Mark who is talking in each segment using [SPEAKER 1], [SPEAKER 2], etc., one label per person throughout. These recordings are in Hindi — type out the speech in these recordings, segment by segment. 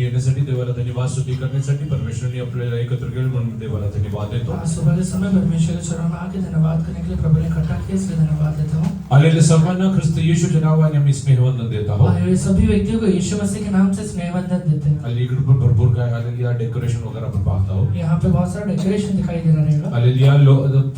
[SPEAKER 1] येण्यासाठी, देवाला धन्यवाद स्तुती करण्यासाठी परमेश्वराने आपल्याला एकत्र केले म्हणून देवाला धन्यवाद देतो.
[SPEAKER 2] आज सुबह के समय परमेश्वर के चरणों में आके धन्यवाद करने के लिए प्रभु ने इकट्ठा किया, इसलिए धन्यवाद देता हूँ.
[SPEAKER 1] आलेले सर्वांना ख्रिस्त येशूच्या नावाने आम्ही स्नेहवंदन देत आहोत.
[SPEAKER 2] आए हुए सभी व्यक्तियों को यीशु मसीह के नाम से स्नेहवंदन देते हैं.
[SPEAKER 1] आणि इकडे पण भरपूर काय हालेलुया डेकोरेशन वगैरे आपण पाहत आहोत.
[SPEAKER 2] यहाँ पे बहुत सारा डेकोरेशन दिखाई दे रहा रहेगा.
[SPEAKER 1] हालेलुया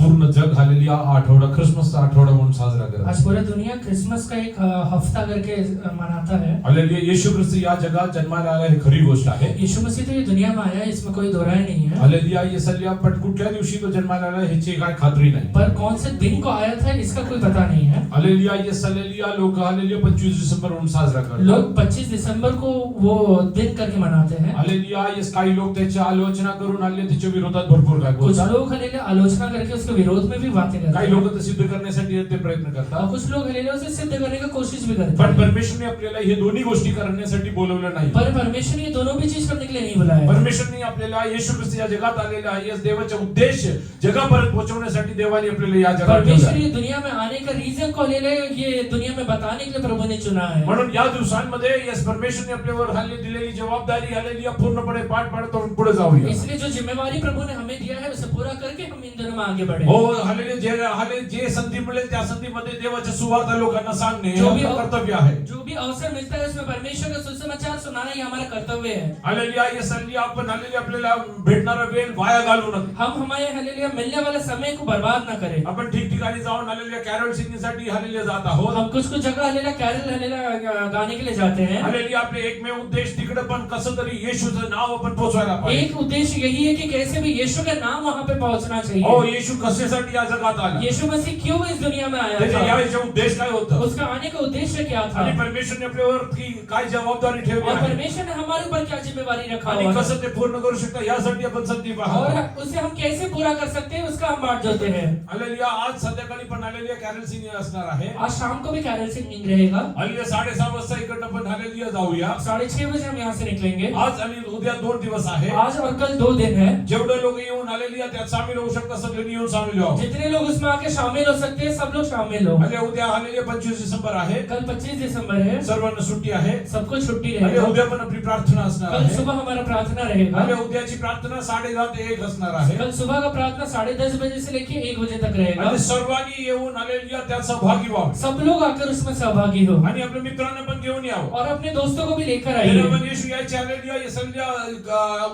[SPEAKER 1] पूर्ण जग हालेलुया आठवडा ख्रिसमसचा आठवडा म्हणून साजरा करत.
[SPEAKER 2] आज पूरी दुनिया क्रिसमस का एक हफ्ता करके मनाता है.
[SPEAKER 1] हालेलुया येशू ख्रिस्त या जगात जन्माला आला हे खरी गोष्ट आहे.
[SPEAKER 2] यीशु मसीह तो ये दुनिया में आया है, इसमें कोई दो राय नहीं है.
[SPEAKER 1] हालेलुया येसल्या पण कुठल्या दिवशी तो जन्माला आला ह्याची काय खात्री नाही.
[SPEAKER 2] पर कौन से दिन को आया था इसका कोई पता नहीं है.
[SPEAKER 1] हालेलुया येसल्या लोक हालेलुया 25 डिसेंबर म्हणून साजरा करतात.
[SPEAKER 2] लोग 25 दिसंबर को वो दिन करके मनाते हैं.
[SPEAKER 1] हालेलुया येस काही लोक त्याची आलोचना करून आले, त्याच्या विरोधात भरपूर काय
[SPEAKER 2] कुछ
[SPEAKER 1] बोलतात.
[SPEAKER 2] लोग हालेलुया आलोचना करके उसके विरोध में भी बातें करते हैं.
[SPEAKER 1] काही लोक ते सिद्ध करण्यासाठी ते प्रयत्न करतात.
[SPEAKER 2] कुछ लोग हालेलुया उसे सिद्ध करने की कोशिश भी करते
[SPEAKER 1] पण
[SPEAKER 2] हैं.
[SPEAKER 1] परमेश्वरने आपल्याला हे दोन्ही गोष्टी करण्यासाठी बोलवलं नाही.
[SPEAKER 2] पर परमेश्वर ने ये दोनों भी चीज करने के लिए नहीं बुलाया.
[SPEAKER 1] परमेश्वरने आपल्याला येशू ख्रिस्त या जगात आलेला आहे, या देवाचा उद्देश जगापर्यंत पोहोचवण्यासाठी देवाने आपल्याला या जगात
[SPEAKER 2] परमेश्वर
[SPEAKER 1] ठेवलं.
[SPEAKER 2] ये दुनिया में आने का रीजन को ले ये दुनिया में बताने के लिए प्रभु ने चुना है.
[SPEAKER 1] म्हणून या दिवसांमध्ये यस परमेश्वरने आपल्यावर हल्ली दिलेली जबाबदारी हालेलुया पूर्णपणे पार पाडत आपण पुढे जाऊया.
[SPEAKER 2] इसलिए जो जिम्मेवारी प्रभु ने हमें दिया है उसे पूरा करके हम इन दिनों में आगे बढ़े.
[SPEAKER 1] हो हालेलुया जे संधी मिळेल त्या संधीमध्ये देवाच्या सुवार्ता लोकांना सांगणे
[SPEAKER 2] जो
[SPEAKER 1] हे
[SPEAKER 2] भी
[SPEAKER 1] आपलं कर्तव्य आहे.
[SPEAKER 2] जो भी अवसर मिलता है उसमें परमेश्वर का सुसमाचार सुनाना ही हमारा कर्तव्य है.
[SPEAKER 1] हालेलुया ये संधी आपण हालेलुया आपल्याला भेटणारा वेळ वाया घालवू नका.
[SPEAKER 2] हम हमारे हालेलुया मिलने वाले समय को बर्बाद ना करें.
[SPEAKER 1] आपण ठिकठिकाणी जाऊन हालेलुया कॅरल सिंगिंगसाठी हालेलुया जात आहोत.
[SPEAKER 2] हम कुछ जगह हालेलुया कैरल हालेलुया गाने के लिए जाते हैं.
[SPEAKER 1] हालेलुया आपले एकमेव उद्देश तिकडे पण कसं तरी येशूचं नाव आपण पोहोचवायला पाहिजे.
[SPEAKER 2] एक उद्देश्य यही है कि कैसे भी यीशु का नाम वहां पे पहुंचना चाहिए.
[SPEAKER 1] हो येशू कशासाठी या जगात आला,
[SPEAKER 2] यीशु मसीह क्यों इस दुनिया में आया
[SPEAKER 1] त्याच्या
[SPEAKER 2] था,
[SPEAKER 1] यावेळेचा उद्देश काय होता,
[SPEAKER 2] उसका आने का उद्देश्य क्या था,
[SPEAKER 1] आणि परमेश्वरने आपल्यावर की काय जबाबदारी ठेवली
[SPEAKER 2] और
[SPEAKER 1] आहे
[SPEAKER 2] परमेश्वर ने हमारे ऊपर क्या जिम्मेवारी रखा
[SPEAKER 1] आणि
[SPEAKER 2] हुआ है,
[SPEAKER 1] कसं ते पूर्ण करू शकता यासाठी आपण संधी
[SPEAKER 2] और
[SPEAKER 1] पाहतो.
[SPEAKER 2] उसे हम कैसे पूरा कर सकते हैं उसका हम बात जोते हैं.
[SPEAKER 1] हालेलुया आज संध्याकाळी पण हालेलुया कॅरल सिंगिंग असणार आहे.
[SPEAKER 2] आज शाम को भी कैरल सिंगिंग रहेगा.
[SPEAKER 1] हालेलुया 6:30 वाजता इकडनं पण हालेलुया जाऊया.
[SPEAKER 2] 6:30 बजे हम यहाँ से निकलेंगे.
[SPEAKER 1] आज आणि उद्या 2 दिवस आहे.
[SPEAKER 2] आज और कल 2 दिन है.
[SPEAKER 1] जेवढे लोक येऊन हालेलुया त्यात सामील होऊ शकतात सगळे येऊन सामील व्हा.
[SPEAKER 2] जितने लोग उसमें आके शामिल हो सकते हैं सब लोग शामिल हो.
[SPEAKER 1] आणि उद्या हालेलुया 25 डिसेंबर आहे.
[SPEAKER 2] कल 25 दिसंबर है,
[SPEAKER 1] सर्वांना सुट्टी आहे.
[SPEAKER 2] सबको छुट्टी
[SPEAKER 1] आणि
[SPEAKER 2] रहेगा.
[SPEAKER 1] उद्या पण आपली प्रार्थना असणार
[SPEAKER 2] कल
[SPEAKER 1] आहे.
[SPEAKER 2] सुबह हमारा प्रार्थना रहेगा.
[SPEAKER 1] आणि उद्याची प्रार्थना 10:30 ते 1 असणार आहे.
[SPEAKER 2] कल सुबह का प्रार्थना 10:30 बजे से लेके 1 बजे तक रहेगा.
[SPEAKER 1] आणि सर्वांनी येऊन हालेलुया त्यात सहभागी व्हावे.
[SPEAKER 2] सब लोग आकर उसमें सहभागी हो
[SPEAKER 1] आणि आपल्या मित्रांना पण घेऊन यावं.
[SPEAKER 2] और अपने दोस्तों को भी लेकर
[SPEAKER 1] त्यांना
[SPEAKER 2] आइए.
[SPEAKER 1] पण येशू यायचे हालेलुया येसल्या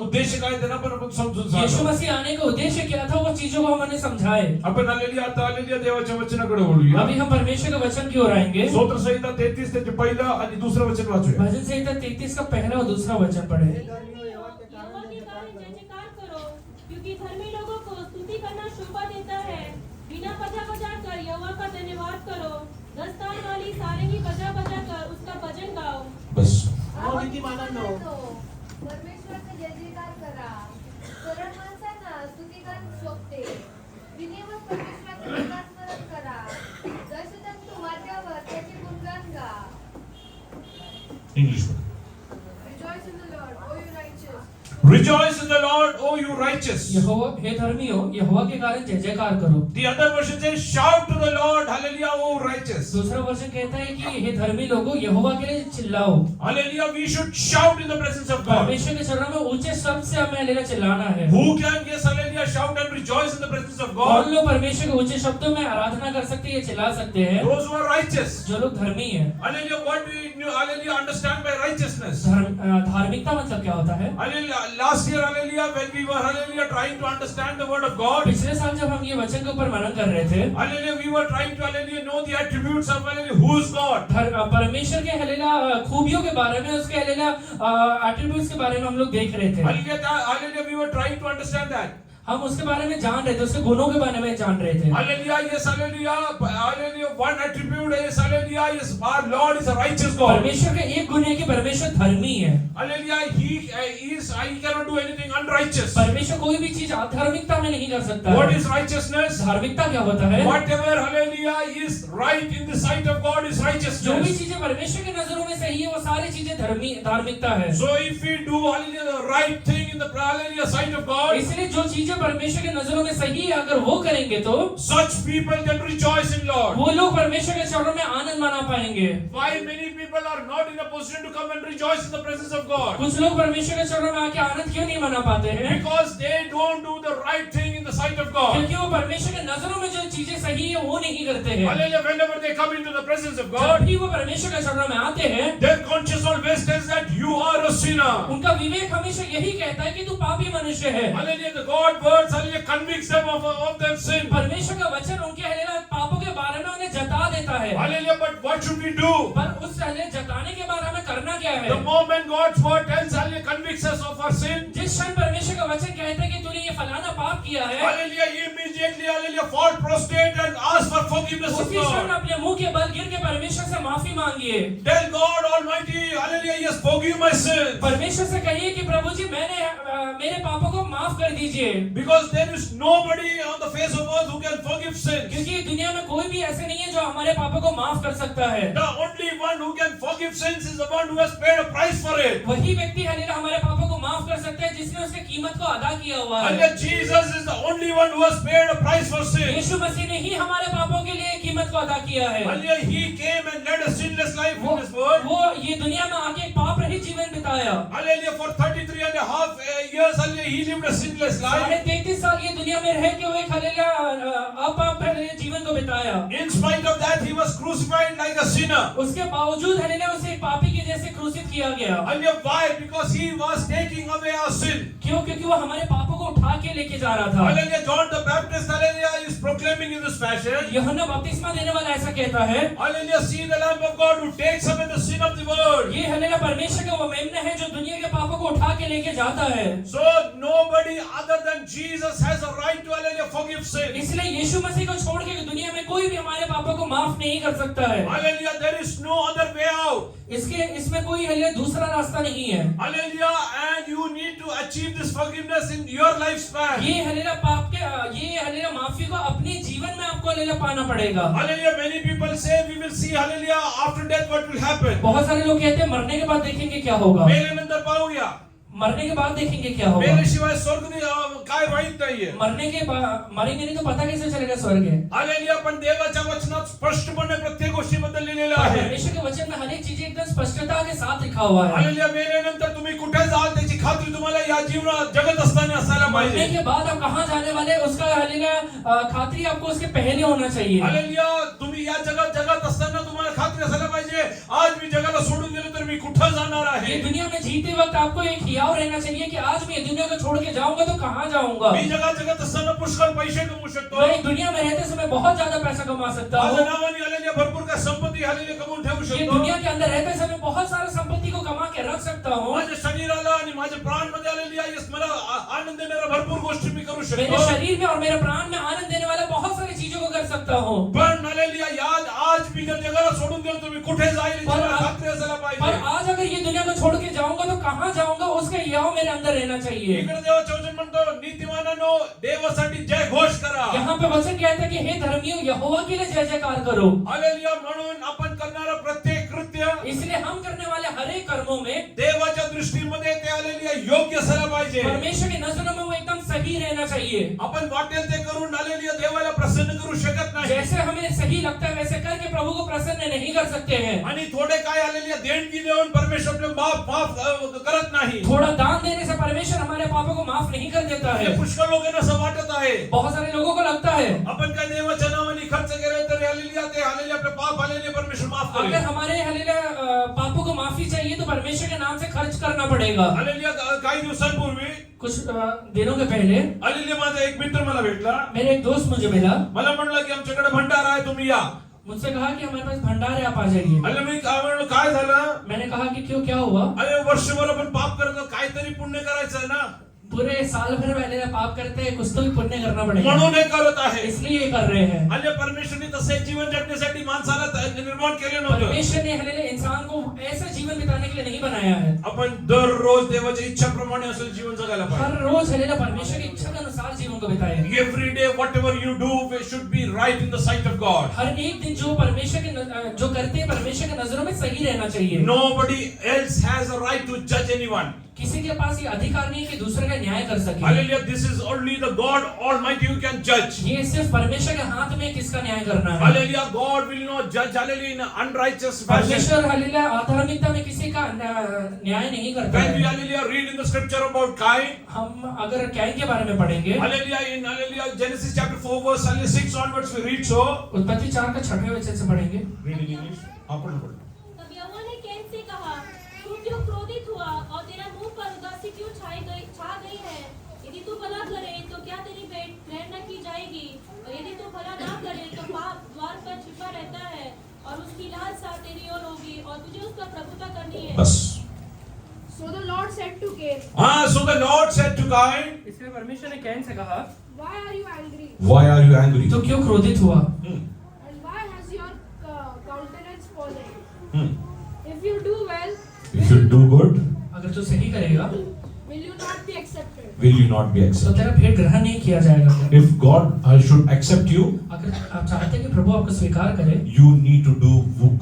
[SPEAKER 1] उद्देश काय त्यांना पण आपण समजून
[SPEAKER 2] यीशु
[SPEAKER 1] सांगू.
[SPEAKER 2] मसीह आने का उद्देश्य क्या था वो चीजों को हमने समझाए.
[SPEAKER 1] आपण हालेलुया आता हालेलुया देवाच्या वचनाकडे वळूया.
[SPEAKER 2] अभी हम परमेश्वर के वचन की ओर आएंगे.
[SPEAKER 1] स्तोत्र संहिता 33 त्याचे पहिलं आणि दुसरं वचन वाचूया.
[SPEAKER 2] भजन संहिता 33 का पहला और दूसरा वचन पढ़े.
[SPEAKER 3] यहोवा के कारण जय जयकार करो, क्योंकि धर्मी लोगों को स्तुति करना शोभा देता है. बिना बजा बजा कर यहोवा का धन्यवाद करो. 10 ताल वाली सारंगी बजा बजा कर उसका भजन गाओ.
[SPEAKER 1] बस
[SPEAKER 4] परमेश्वराचा जय जयकार करा. सरळ माणसांना स्तुतिगान शोभते. विनयवत परमेश्वराचे गुणगान करा. दशतंतू वाद्यावर त्याचे गुणगान गा.
[SPEAKER 1] English
[SPEAKER 4] Rejoice in the Lord, O you righteous.
[SPEAKER 1] Rejoice in the Lord, O you righteous.
[SPEAKER 2] यहोवा हे धर्मियों यहोवा के कारण जय जयकार करो.
[SPEAKER 1] The other version says, shout to the Lord, hallelujah, O righteous.
[SPEAKER 2] दूसरा वर्षन कहता है कि हे धर्मी लोगों यहोवा के लिए चिल्लाओ.
[SPEAKER 1] Hallelujah, we should shout in the presence of God.
[SPEAKER 2] परमेश्वर के चरणों में ऊंचे शब्द से हमें हालेलुया चिल्लाना है.
[SPEAKER 1] Who can, yes, hallelujah, shout and rejoice in the presence of
[SPEAKER 2] कौन
[SPEAKER 1] God?
[SPEAKER 2] लोग परमेश्वर के ऊंचे शब्दों में आराधना कर सकते हैं, चिल्ला सकते हैं?
[SPEAKER 1] Those who are righteous.
[SPEAKER 2] जो लोग धर्मी हैं.
[SPEAKER 1] Hallelujah, what do you, hallelujah, understand by righteousness?
[SPEAKER 2] धार्मिकता मतलब क्या होता है?
[SPEAKER 1] Hallelujah, last year, hallelujah, when we were, hallelujah, trying to understand the word of God.
[SPEAKER 2] पिछले साल जब हम ये वचन के ऊपर मनन कर रहे थे,
[SPEAKER 1] Hallelujah, we were trying to, hallelujah, know the attributes of, hallelujah, who is God.
[SPEAKER 2] परमेश्वर के हालेलुया खूबियों के बारे में, उसके हालेलुया एट्रिब्यूट्स के बारे में हम लोग देख रहे थे.
[SPEAKER 1] Hallelujah, we were trying to understand that.
[SPEAKER 2] हम उसके बारे में जान रहे थे, उसके गुणों के बारे में जान रहे थे.
[SPEAKER 1] Hallelujah, yes, hallelujah, hallelujah, one attribute is, hallelujah, yes, our Lord is a righteous God.
[SPEAKER 2] परमेश्वर का एक गुण है कि परमेश्वर धर्मी है.
[SPEAKER 1] Hallelujah, he cannot do anything unrighteous.
[SPEAKER 2] परमेश्वर कोई भी चीज अधार्मिकता में नहीं कर सकता.
[SPEAKER 1] What is righteousness?
[SPEAKER 2] धार्मिकता क्या होता है?
[SPEAKER 1] Whatever, hallelujah, is right in the sight of God is
[SPEAKER 2] जो भी
[SPEAKER 1] righteousness.
[SPEAKER 2] चीजें परमेश्वर की नजरों में सही है वो सारी चीजें धार्मिकता है.
[SPEAKER 1] So if we do, hallelujah, the right thing in the, hallelujah, sight of God,
[SPEAKER 2] इसलिए जो चीजें परमेश्वर के नजरों में सही है अगर वो करेंगे तो
[SPEAKER 1] such people can rejoice in Lord.
[SPEAKER 2] वो लोग परमेश्वर के चरणों में आनंद मना पाएंगे।
[SPEAKER 1] Why many people are not in a position to come and rejoice in the presence of God?
[SPEAKER 2] कुछ लोग परमेश्वर के चरणों में आके आनंद क्यों नहीं मना पाते हैं?
[SPEAKER 1] Because they don't do the right thing in the sight of God.
[SPEAKER 2] क्योंकि वो परमेश्वर के नजरों में जो चीजें सही है वो नहीं करते हैं।
[SPEAKER 1] Hallelujah. Whenever they come into the presence of
[SPEAKER 2] जब
[SPEAKER 1] God,
[SPEAKER 2] भी वो परमेश्वर के चरणों में आते हैं,
[SPEAKER 1] their conscience always tells that you are a sinner.
[SPEAKER 2] उनका विवेक हमेशा यही कहता है कि तू पापी मनुष्य है।
[SPEAKER 1] Hallelujah. The God words, hallelujah, convicts them of their sin.
[SPEAKER 2] परमेश्वर का वचन उनके हालेलुया पापों के बारे में उन्हें जता देता है।
[SPEAKER 1] Hallelujah. But what should we do?
[SPEAKER 2] पर उस हालेलुया जताने के बाद हमें करना क्या है?
[SPEAKER 1] The moment God's word tells, hallelujah, convicts us of our sin,
[SPEAKER 2] जिस क्षण परमेश्वर का वचन कहता है कि तूने ये फलाना पाप किया है,
[SPEAKER 1] hallelujah, immediately, hallelujah, fall prostrate and ask for forgiveness of
[SPEAKER 2] उसी क्षण
[SPEAKER 1] God.
[SPEAKER 2] अपने मुंह के बल गिर के परमेश्वर से माफी मांगिए।
[SPEAKER 1] Tell God Almighty, hallelujah, yes, forgive my sin.
[SPEAKER 2] परमेश्वर से कहिए कि प्रभु जी मेरे पापों को माफ कर दीजिए।
[SPEAKER 1] Because there is nobody on the face of earth who can forgive sin.
[SPEAKER 2] क्योंकि दुनिया में कोई भी ऐसे नहीं है जो हमारे पापों को माफ कर सकता है।
[SPEAKER 1] The only one who can forgive sins is the one who has paid a price for it.
[SPEAKER 2] वही व्यक्ति हालेलुया हमारे पापों को माफ कर सकता है जिसने उसके कीमत को अदा किया हुआ है।
[SPEAKER 1] And Jesus is the only one who has paid a price for sin.
[SPEAKER 2] यीशु मसीह ने ही हमारे पापों के लिए कीमत को अदा किया है।
[SPEAKER 1] Hallelujah, he came and led a sinless life in this world.
[SPEAKER 2] वो ये दुनिया में आके एक पाप रहित जीवन बिताया।
[SPEAKER 1] Hallelujah, for 33 and a half years, hallelujah, he lived a sinless life.
[SPEAKER 2] 33 साल ये दुनिया में रह के वो एक हालेलुया अपाप रहित जीवन को बिताया।
[SPEAKER 1] In spite of that, he was crucified like a sinner.
[SPEAKER 2] उसके बावजूद हालेलुया उसे एक पापी के जैसे क्रूसित किया गया।
[SPEAKER 1] Hallelujah, why? Because he was taking away our sin.
[SPEAKER 2] क्यों? क्योंकि वो हमारे पापों को उठा के लेके जा रहा था।
[SPEAKER 1] Hallelujah, John the Baptist, hallelujah, is proclaiming in this fashion.
[SPEAKER 2] यूहन्ना बपतिस्मा देने वाला ऐसा कहता है,
[SPEAKER 1] Hallelujah, see the Lamb of God who takes away the sin of the world.
[SPEAKER 2] ये हालेलुया परमेश्वर का वो मेमना है जो दुनिया के पापों को उठा के लेके जाता है।
[SPEAKER 1] So nobody other than Jesus has a right to, hallelujah, forgive sin.
[SPEAKER 2] इसलिए यीशु मसीह को छोड़ के दुनिया में कोई भी हमारे पापों को माफ नहीं कर सकता है।
[SPEAKER 1] Hallelujah, there is no other way out.
[SPEAKER 2] इसमें कोई हालेलुया दूसरा रास्ता नहीं है।
[SPEAKER 1] Hallelujah, and you need to achieve this forgiveness in your lifespan.
[SPEAKER 2] ये हालेलुया ये हालेलुया माफी को अपने जीवन में आपको हालेलुया पाना पड़ेगा।
[SPEAKER 1] Hallelujah, many people say we will see, hallelujah, after death what will happen.
[SPEAKER 2] बहुत सारे लोग कहते हैं मरने के बाद देखेंगे क्या होगा।
[SPEAKER 1] मेल्यानंतर पाहूया.
[SPEAKER 2] मरने के बाद देखेंगे क्या होगा।
[SPEAKER 1] मेल्याशिवाय स्वर्ग काय माहित नाहीये.
[SPEAKER 2] मरने के बाद मरेंगे नहीं तो पता कैसे चलेगा स्वर्ग है।
[SPEAKER 1] हालेलुया, पण देवाच्या वचनात स्पष्टपणे प्रत्येक गोष्टीबद्दल लिहिलेलं आहे.
[SPEAKER 2] परमेश्वर के वचन में हर एक चीज एकदम स्पष्टता के साथ लिखा हुआ है।
[SPEAKER 1] हालेलुया, मेल्यानंतर तुम्ही कुठे जाल त्याची खात्री तुम्हाला या जीवनात जगत असताना असायला
[SPEAKER 2] मरने
[SPEAKER 1] पाहिजे.
[SPEAKER 2] के बाद आप कहाँ जाने वाले हैं, उसका हालेलुया खात्री आपको उसके पहले होना चाहिए।
[SPEAKER 1] हालेलुया, तुम्ही या जगात असताना तुम्हाला खात्री असायला पाहिजे, आज मी जगाला सोडून गेलो तर मी कुठे जाणार
[SPEAKER 2] ये
[SPEAKER 1] आहे.
[SPEAKER 2] दुनिया में जीते वक्त आपको एक हियाव रहना चाहिए कि आज मैं ये दुनिया को छोड़ के जाऊंगा तो कहाँ जाऊंगा।
[SPEAKER 1] मी जगात असताना पुष्कळ पैसे कमवू शकतो.
[SPEAKER 2] मैं दुनिया में रहते समय बहुत ज्यादा पैसा कमा सकता
[SPEAKER 1] माझ्या
[SPEAKER 2] हूँ।
[SPEAKER 1] नावाने आलेल्या भरपूर काय संपत्ती हालेलुया कमवून ठेवू
[SPEAKER 2] ये
[SPEAKER 1] शकतो.
[SPEAKER 2] दुनिया के अंदर रहते समय बहुत सारा संपत्ति को कमा के रख सकता हूँ।
[SPEAKER 1] माझ्या शरीराला आणि माझ्या प्राणमध्ये आलेली आहे मला आनंद देणाऱ्या भरपूर गोष्टी मी करू
[SPEAKER 2] मेरे
[SPEAKER 1] शकतो.
[SPEAKER 2] शरीर में और मेरे प्राण में आनंद देने वाला बहुत सारी चीजों को कर सकता हूँ।
[SPEAKER 1] पण हालेलुया, याद आज मी जर जगाला सोडून गेलो तर मी कुठे जाईल याची मला खात्री असायला
[SPEAKER 2] पर
[SPEAKER 1] पाहिजे.
[SPEAKER 2] आज अगर ये दुनिया को छोड़ के जाऊंगा तो कहाँ जाऊंगा, उसका हियाव मेरे अंदर रहना चाहिए।
[SPEAKER 1] इकडे देवाचे वचन म्हणतो, नीतिमानांनो देवासाठी जय घोष करा.
[SPEAKER 2] यहाँ पे वचन कहता है कि हे धर्मियों यहोवा के लिए जय जयकार करो।
[SPEAKER 1] हालेलुया, म्हणून आपण करणारा प्रत्येक कृत्य
[SPEAKER 2] इसलिए हम करने वाले हर एक कर्मों में
[SPEAKER 1] देवाच्या दृष्टीमध्ये ते हालेलुया योग्य असायला पाहिजे.
[SPEAKER 2] परमेश्वर की नजरों में वो एकदम सही रहना चाहिए।
[SPEAKER 1] आपण वाटेल ते करून हालेलुया देवाला प्रसन्न करू शकत नाही.
[SPEAKER 2] जैसे हमें सही लगता है वैसे करके प्रभु को प्रसन्न नहीं कर सकते हैं।
[SPEAKER 1] आणि थोडे काय हालेलुया देणगी देऊन परमेश्वर आपले माफ करत नाही.
[SPEAKER 2] थोड़ा दान देने से परमेश्वर हमारे पापों को माफ नहीं कर देता है।
[SPEAKER 1] हे पुष्कळ लोकांना असं वाटत आहे.
[SPEAKER 2] बहुत सारे लोगों को लगता है
[SPEAKER 1] आपण काय देवाच्या नावाने खर्च केले तर हालेलुया ते हालेलुया आपले पाप हालेलुया परमेश्वर माफ
[SPEAKER 2] अगर
[SPEAKER 1] करेल.
[SPEAKER 2] हमारे हालेलुया पापों को माफी चाहिए तो परमेश्वर के नाम से खर्च करना पड़ेगा।
[SPEAKER 1] हालेलुया, काही दिवसांपूर्वी
[SPEAKER 2] कुछ दिनों के पहले
[SPEAKER 1] हालेलुया माझा एक मित्र मला भेटला.
[SPEAKER 2] मेरे एक दोस्त मुझे मिला।
[SPEAKER 1] मला म्हणलं की आमच्याकडे भंडारा आहे, तुम्ही या.
[SPEAKER 2] मुझसे कहा कि हमारे पास भंडार है, आप आ जाइए।
[SPEAKER 1] हालेलुया, मी म्हणलो काय झालं.
[SPEAKER 2] मैंने कहा कि क्यों, क्या हुआ?
[SPEAKER 1] अरे वर्षभर आपण पाप करतो, काहीतरी पुण्य करायचं आहे ना,
[SPEAKER 2] पूरे साल भर पहले पाप करते हैं, कुछ तो भी पुण्य करना पड़ेगा,
[SPEAKER 1] म्हणून हे करत आहे.
[SPEAKER 2] इसलिए ये कर रहे हैं।
[SPEAKER 1] हालेलुया, परमेश्वरने तसे जीवन जगण्यासाठी माणसाला निर्माण केले नव्हते.
[SPEAKER 2] परमेश्वर ने हालेलुया इंसान को ऐसा जीवन बिताने के लिए नहीं बनाया है।
[SPEAKER 1] आपण दररोज देवाच्या इच्छाप्रमाणे असं जीवन जगायला पाहिजे.
[SPEAKER 2] हर रोज हालेलुया परमेश्वर की इच्छा के अनुसार जीवन को बिताए।
[SPEAKER 1] Every day, whatever you do, should be right in the sight of God.
[SPEAKER 2] हर एक दिन जो परमेश्वर के जो करते हैं परमेश्वर की नजरों में सही रहना चाहिए।
[SPEAKER 1] Nobody else has a right to judge anyone.
[SPEAKER 2] किसी के पास ये अधिकार नहीं है कि दूसरे का न्याय कर सके।
[SPEAKER 1] Hallelujah. This is only the God Almighty who can judge.
[SPEAKER 2] ये सिर्फ परमेश्वर के हाथ में किसका न्याय करना है।
[SPEAKER 1] Hallelujah. God will not judge, hallelujah, in an unrighteous fashion.
[SPEAKER 2] परमेश्वर हालेलुया अधार्मिकता में किसी का न्याय नहीं करता
[SPEAKER 1] When we,
[SPEAKER 2] है।
[SPEAKER 1] hallelujah, read in the scripture about Cain,
[SPEAKER 2] हम अगर कैन के बारे में पढ़ेंगे,
[SPEAKER 1] hallelujah, in hallelujah, Genesis chapter 4 verse 6 onwards we read so.
[SPEAKER 2] उत्पत्ति 4 का 6वें वचन से पढ़ेंगे।
[SPEAKER 1] Read in English. पढ़ो।
[SPEAKER 3] तब यहोवा ने कैन से कहा, तू क्यों क्रोधित हुआ और तेरा मुंह पर उदासी क्यों छा गई है? यदि तू भला करे तो क्या तेरी प्रेरणा की जाएगी, और यदि तू भला ना करे तो पाप द्वार पर छिपा रहता है और उसकी लालसा तेरी ओर होगी और तुझे उसका प्रभुता करनी है।
[SPEAKER 1] बस।
[SPEAKER 5] So the Lord said to Cain,
[SPEAKER 1] So the Lord said to Cain,
[SPEAKER 2] इसलिए परमेश्वर ने कैन से कहा,
[SPEAKER 5] why are you angry?
[SPEAKER 1] why are you angry?
[SPEAKER 2] तो क्यों क्रोधित हुआ?
[SPEAKER 5] And why has your countenance fallen? If you do well,
[SPEAKER 1] If you do good,
[SPEAKER 2] अगर तू सही करेगा
[SPEAKER 5] will you not be accepted?
[SPEAKER 1] will you not be
[SPEAKER 2] तो
[SPEAKER 1] accepted?
[SPEAKER 2] तेरा भेंट ग्रहण नहीं किया जाएगा क्या?
[SPEAKER 1] If God should accept you,
[SPEAKER 2] अगर आप चाहते हैं कि प्रभु आपको स्वीकार करे,
[SPEAKER 1] you need to do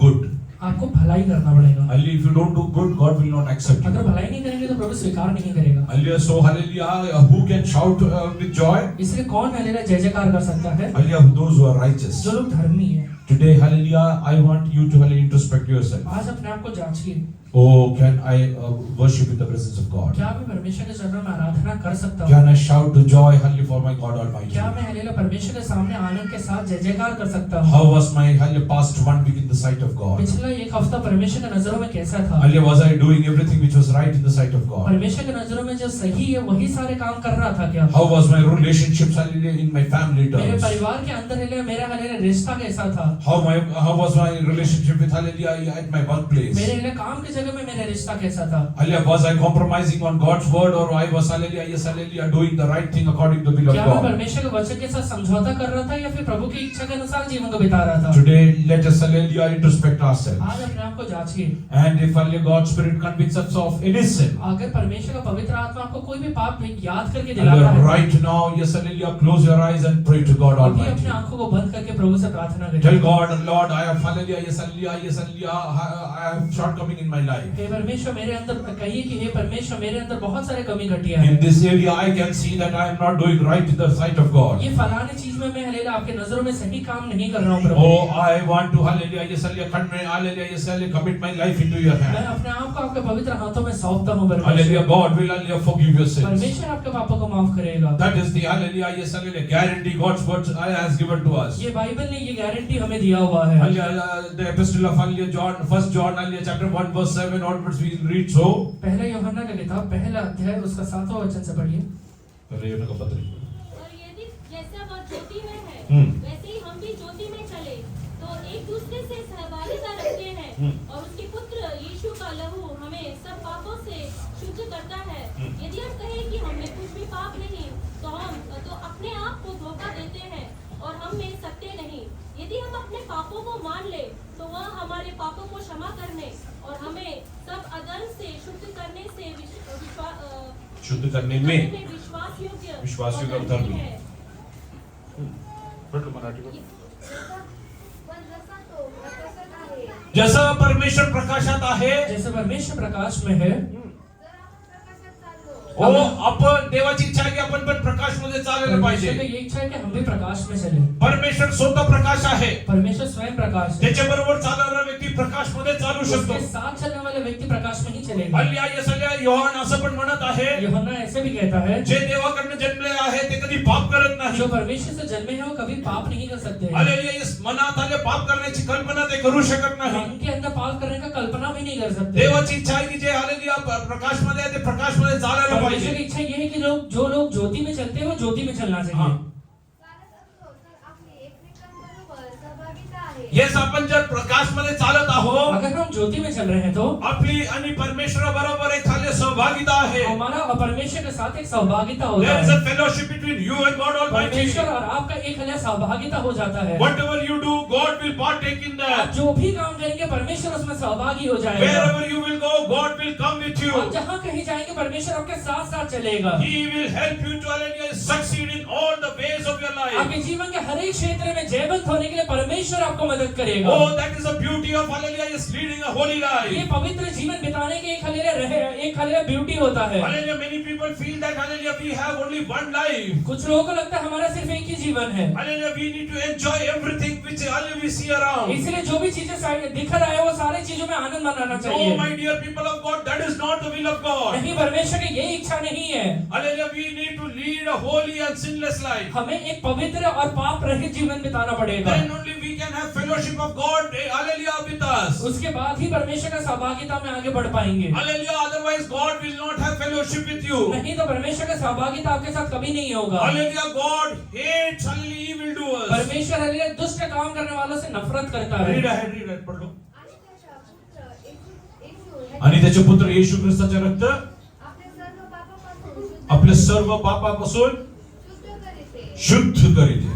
[SPEAKER 1] good.
[SPEAKER 2] आपको भलाई करना पड़ेगा।
[SPEAKER 1] Only if you don't do good, God will not accept
[SPEAKER 2] अगर
[SPEAKER 1] you.
[SPEAKER 2] भलाई नहीं करेंगे तो प्रभु स्वीकार नहीं करेगा।
[SPEAKER 1] Hallelujah. So hallelujah, who can shout with joy?
[SPEAKER 2] इसलिए कौन हालेलुया जय जयकार कर सकता है?
[SPEAKER 1] Hallelujah, those who are righteous.
[SPEAKER 2] जो लोग धर्मी हैं।
[SPEAKER 1] Today, hallelujah, I want you to hallelujah introspect yourself.
[SPEAKER 2] आज अपने आप को जांचिए,
[SPEAKER 1] Oh, can I worship in the presence of God?
[SPEAKER 2] क्या मैं परमेश्वर के चरणों में आराधना कर सकता हूँ?
[SPEAKER 1] Can I shout to joy, hallelujah, for my God Almighty?
[SPEAKER 2] क्या मैं हालेलुया परमेश्वर के सामने आनंद के साथ जय जयकार कर सकता हूँ?
[SPEAKER 1] How was my hallelujah past 1 week in the sight of God?
[SPEAKER 2] पिछला एक हफ्ता परमेश्वर के नजरों में कैसा था?
[SPEAKER 1] Hallelujah, was I doing everything which was right in the sight of God?
[SPEAKER 2] परमेश्वर के नजरों में जो सही है वही सारे काम कर रहा था क्या?
[SPEAKER 1] How was my relationships, hallelujah, in my family
[SPEAKER 2] मेरे
[SPEAKER 1] terms?
[SPEAKER 2] परिवार के अंदर हालेलुया मेरा हालेलुया रिश्ता कैसा था?
[SPEAKER 1] How was my relationship with hallelujah at my workplace?
[SPEAKER 2] मेरे हालेलुया काम की जगह में मेरा रिश्ता कैसा था?
[SPEAKER 1] Hallelujah, was I compromising on God's word, or I was hallelujah, yes, hallelujah, doing the right thing according to the will of
[SPEAKER 2] क्या मैं
[SPEAKER 1] God?
[SPEAKER 2] परमेश्वर के वचन के साथ समझौता कर रहा था या फिर प्रभु की इच्छा के अनुसार जीवन को बिता रहा था?
[SPEAKER 1] Today, let us hallelujah introspect ourselves.
[SPEAKER 2] आज अपने आप को जांचिए।
[SPEAKER 1] And if hallelujah God's Spirit convicts us of any sin,
[SPEAKER 2] अगर परमेश्वर का पवित्र आत्मा आपको कोई भी पाप याद करके दिलाता
[SPEAKER 1] hallelujah,
[SPEAKER 2] है,
[SPEAKER 1] right now, yes, hallelujah, close your eyes and pray to God
[SPEAKER 2] अभी
[SPEAKER 1] Almighty.
[SPEAKER 2] अपने आंखों को बंद करके प्रभु से प्रार्थना करें।
[SPEAKER 1] Tell God, Lord, I have hallelujah, yes, hallelujah, I have shortcoming in my life.
[SPEAKER 2] हे परमेश्वर मेरे अंदर कहिए कि हे परमेश्वर मेरे अंदर बहुत सारे कमी घटिया है।
[SPEAKER 1] In this area, I can see that I am not doing right in the sight of God.
[SPEAKER 2] ये फलाने चीज में मैं हालेलुया आपके नजरों में सही काम नहीं कर रहा हूँ प्रभु।
[SPEAKER 1] Oh, I want to hallelujah, yes, hallelujah, yes, commit my life into your
[SPEAKER 2] मैं
[SPEAKER 1] hand.
[SPEAKER 2] अपने आप को आपके पवित्र हाथों में सौंपता हूँ परमेश्वर।
[SPEAKER 1] Hallelujah, God will hallelujah forgive your sins.
[SPEAKER 2] परमेश्वर आपके पापों को माफ करेगा।
[SPEAKER 1] That is the hallelujah, yes, guarantee God's word has given to us.
[SPEAKER 2] ये बाइबल ने ये गारंटी हमें दिया हुआ है।
[SPEAKER 1] Hallelujah, the epistle of hallelujah John, 1 John, hallelujah, chapter 1 verse 7 onwards we read so.
[SPEAKER 2] पहला यूहन्ना का किताब पहला अध्याय उसका 7वां वचन से पढ़िए।
[SPEAKER 1] पहले यूहन्ना का पत्र।
[SPEAKER 3] और यदि जैसा वह ज्योति में है, वैसे ही हम भी ज्योति में चले, तो एक दूसरे से सहभागिता रखते हैं, और उसके पुत्र यीशु का लहू हमें सब पापों से शुद्ध करता है। यदि हम कहें कि हमने कुछ भी पाप नहीं, तो अपने आप को धोखा देते हैं और हम में सत्य नहीं। यदि हम अपने पापों को मान ले, तो वह हमारे पापों को क्षमा करने और हमें सब अधर्म से शुद्ध करने से
[SPEAKER 1] शुद्ध करने में
[SPEAKER 3] विश्वास योग्य और धर्मी है।
[SPEAKER 1] जैसा परमेश्वर प्रकाशात आहे,
[SPEAKER 2] जैसे परमेश्वर प्रकाश में है,
[SPEAKER 1] ओ आपण देवाची इच्छा आहे की आपण पण प्रकाश मध्ये चालायला
[SPEAKER 2] परमेश्वर की
[SPEAKER 1] पाहिजे.
[SPEAKER 2] ये इच्छा है कि हम भी प्रकाश में चले।
[SPEAKER 1] परमेश्वर स्वतः प्रकाश आहे.
[SPEAKER 2] परमेश्वर स्वयं प्रकाश है।
[SPEAKER 1] त्याच्या बरोबर चालणारा व्यक्ती प्रकाश मध्ये चालू शकतो.
[SPEAKER 2] उसके साथ चलने वाले व्यक्ति प्रकाश में ही चलेगा।
[SPEAKER 1] हल्ली सगळ्या योहान असं पण म्हणत आहे,
[SPEAKER 2] यूहन्ना ऐसे भी कहता है,
[SPEAKER 1] जे देवाकडनं जन्मले आहे ते कधी पाप करत नाही.
[SPEAKER 2] जो परमेश्वर से जन्मे हैं वो कभी पाप नहीं कर सकते हैं।
[SPEAKER 1] हालेलुया, इस मनात आले पाप करण्याची कल्पना ते करू शकत नाही.
[SPEAKER 2] उनके अंदर पाप करने का कल्पना भी नहीं कर सकते।
[SPEAKER 1] देवाची इच्छा आहे की जे हालेलुया प्रकाश मध्ये आहे ते प्रकाश मध्ये चालायला
[SPEAKER 2] परमेश्वर की
[SPEAKER 1] पाहिजे.
[SPEAKER 2] इच्छा ये है कि जो लोग ज्योति में चलते हैं वो ज्योति में चलना चाहिए।
[SPEAKER 4] आपली एकमेकांबरोबर सहभागिता आहे.
[SPEAKER 1] येस, आपण जर प्रकाश मध्ये चालत आहोत,
[SPEAKER 2] अगर हम ज्योति में चल रहे हैं तो
[SPEAKER 1] आपली आणि परमेश्वर बरोबर एक खाली सहभागिता आहे.
[SPEAKER 2] हमारा और परमेश्वर के साथ एक सहभागिता होता
[SPEAKER 1] There is
[SPEAKER 2] है।
[SPEAKER 1] a fellowship between you and God Almighty.
[SPEAKER 2] परमेश्वर और आपका एक अलग सहभागिता हो जाता है।
[SPEAKER 1] Whatever you do, God will partake in
[SPEAKER 2] आप
[SPEAKER 1] that.
[SPEAKER 2] जो भी काम करेंगे परमेश्वर उसमें सहभागी हो जाएगा।
[SPEAKER 1] Wherever you will go, God will come with you.
[SPEAKER 2] आप जहाँ कहीं जाएंगे परमेश्वर आपके साथ साथ चलेगा।
[SPEAKER 1] He will help you to hallelujah succeed in all the ways of your life.
[SPEAKER 2] आपके जीवन के हर एक क्षेत्र में जयवंत होने के लिए परमेश्वर आपको मदद करेगा।
[SPEAKER 1] Oh, that is the beauty of hallelujah, is leading a holy
[SPEAKER 2] ये
[SPEAKER 1] life.
[SPEAKER 2] पवित्र जीवन बिताने के एक हालेलुया ब्यूटी होता है।
[SPEAKER 1] Hallelujah, many people feel that hallelujah, we have only one life.
[SPEAKER 2] कुछ लोगों को लगता है हमारा सिर्फ एक ही जीवन है,
[SPEAKER 1] Hallelujah, we need to enjoy everything which hallelujah we see around.
[SPEAKER 2] इसलिए जो भी चीजें दिख रहा है वो सारी चीजों में आनंद मनाना
[SPEAKER 1] Oh,
[SPEAKER 2] चाहिए।
[SPEAKER 1] my dear people of God, that is not the will of God.
[SPEAKER 2] नहीं, परमेश्वर की ये इच्छा नहीं है।
[SPEAKER 1] Hallelujah, we need to lead a holy and sinless life.
[SPEAKER 2] हमें एक पवित्र और पाप रहित जीवन बिताना पड़ेगा।
[SPEAKER 1] Then only we can have fellowship of God, hallelujah, with us.
[SPEAKER 2] उसके बाद ही परमेश्वर का सहभागिता में आगे बढ़ पाएंगे।
[SPEAKER 1] Hallelujah, otherwise God will not have fellowship with you.
[SPEAKER 2] नहीं तो परमेश्वर का सहभागिता आपके साथ कभी नहीं होगा।
[SPEAKER 1] Hallelujah, God hates hallelujah evildoers.
[SPEAKER 2] परमेश्वर हालेलुया दुष्ट काम करने वालों से नफरत करता है।
[SPEAKER 1] Read ahead, पढ़ लो.
[SPEAKER 4] आणि त्याचा पुत्र
[SPEAKER 1] आणि त्याचे पुत्र
[SPEAKER 4] येशू
[SPEAKER 1] येशू ख्रिस्ताचे रक्त
[SPEAKER 4] आपल्या सर्व पापापासून
[SPEAKER 1] आपले सर्व पापापासून शुद्ध करीते.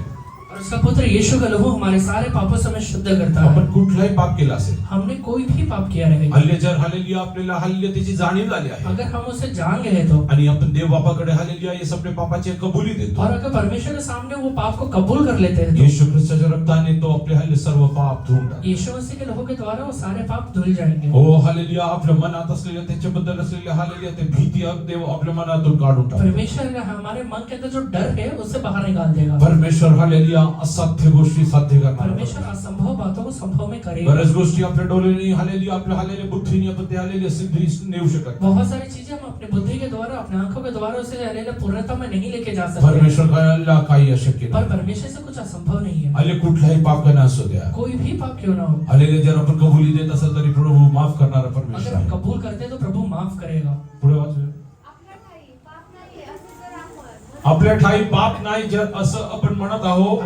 [SPEAKER 2] और उसका पुत्र यीशु का लहू हमारे सारे पापों से हमें शुद्ध करता है।
[SPEAKER 1] आपण कुठलाही पाप केला असेल,
[SPEAKER 2] हमने कोई भी पाप किया रहेगा,
[SPEAKER 1] हल्ले जर हालेलुया आपल्याला हल्ले त्याची जाणीव झाली आहे
[SPEAKER 2] अगर हम उसे जान गए तो,
[SPEAKER 1] आणि आपण देव बापाकडे हालेलुया ये सगळे पापाचे कबुली देतो,
[SPEAKER 2] और अगर परमेश्वर के सामने वो पाप को कबूल कर लेते हैं तो
[SPEAKER 1] येशू ख्रिस्ताच्या रक्ताने तो आपले हल्ले सर्व पाप धुवून टाकतो.
[SPEAKER 2] यीशु मसीह के लहू के द्वारा वो सारे पाप धुल जाएंगे।
[SPEAKER 1] हो हालेलुया, आपल्या मनात असलेल्या त्याच्याबद्दल असलेल्या हालेलुया ते भीती देव आपल्या मनातून काढून टाकतो.
[SPEAKER 2] परमेश्वर ने हमारे मन के अंदर जो डर है उससे बाहर निकाल देगा।
[SPEAKER 1] परमेश्वर हालेलुया असाध्य गोष्टी साध्य करणार.
[SPEAKER 2] परमेश्वर असंभव बातों को संभव में करेगा।
[SPEAKER 1] बऱ्याच गोष्टी आपल्या डोळ्यांनी हालेलुया आपल्या हालेल्या बुद्धीने आपण ते हालेलुया सिद्धी नेऊ शकत.
[SPEAKER 2] बहुत सारी चीजें हम अपने बुद्धि के द्वारा, अपने आंखों के द्वारा उसे हालेलुया पूर्णता में नहीं लेके जा सकते।
[SPEAKER 1] परमेश्वर काय काही अशक्य
[SPEAKER 2] पर
[SPEAKER 1] नाही.
[SPEAKER 2] परमेश्वर से कुछ असंभव नहीं है।
[SPEAKER 1] हाले कुठलाही पाप करना असू द्या,
[SPEAKER 2] कोई भी पाप क्यों ना हो,
[SPEAKER 1] हालेलुया जर आपण कबुली देत असेल तरी प्रभू माफ करणारा परमेश्वर
[SPEAKER 2] अगर हम
[SPEAKER 1] आहे.
[SPEAKER 2] कबूल करते हैं तो प्रभु माफ करेगा।
[SPEAKER 1] पुढे वाचूया.
[SPEAKER 4] आपल्या ठाई पाप नाहीये असं जर आपण
[SPEAKER 1] आपल्या ठाई पाप नाही जर असं आपण म्हणत आहोत,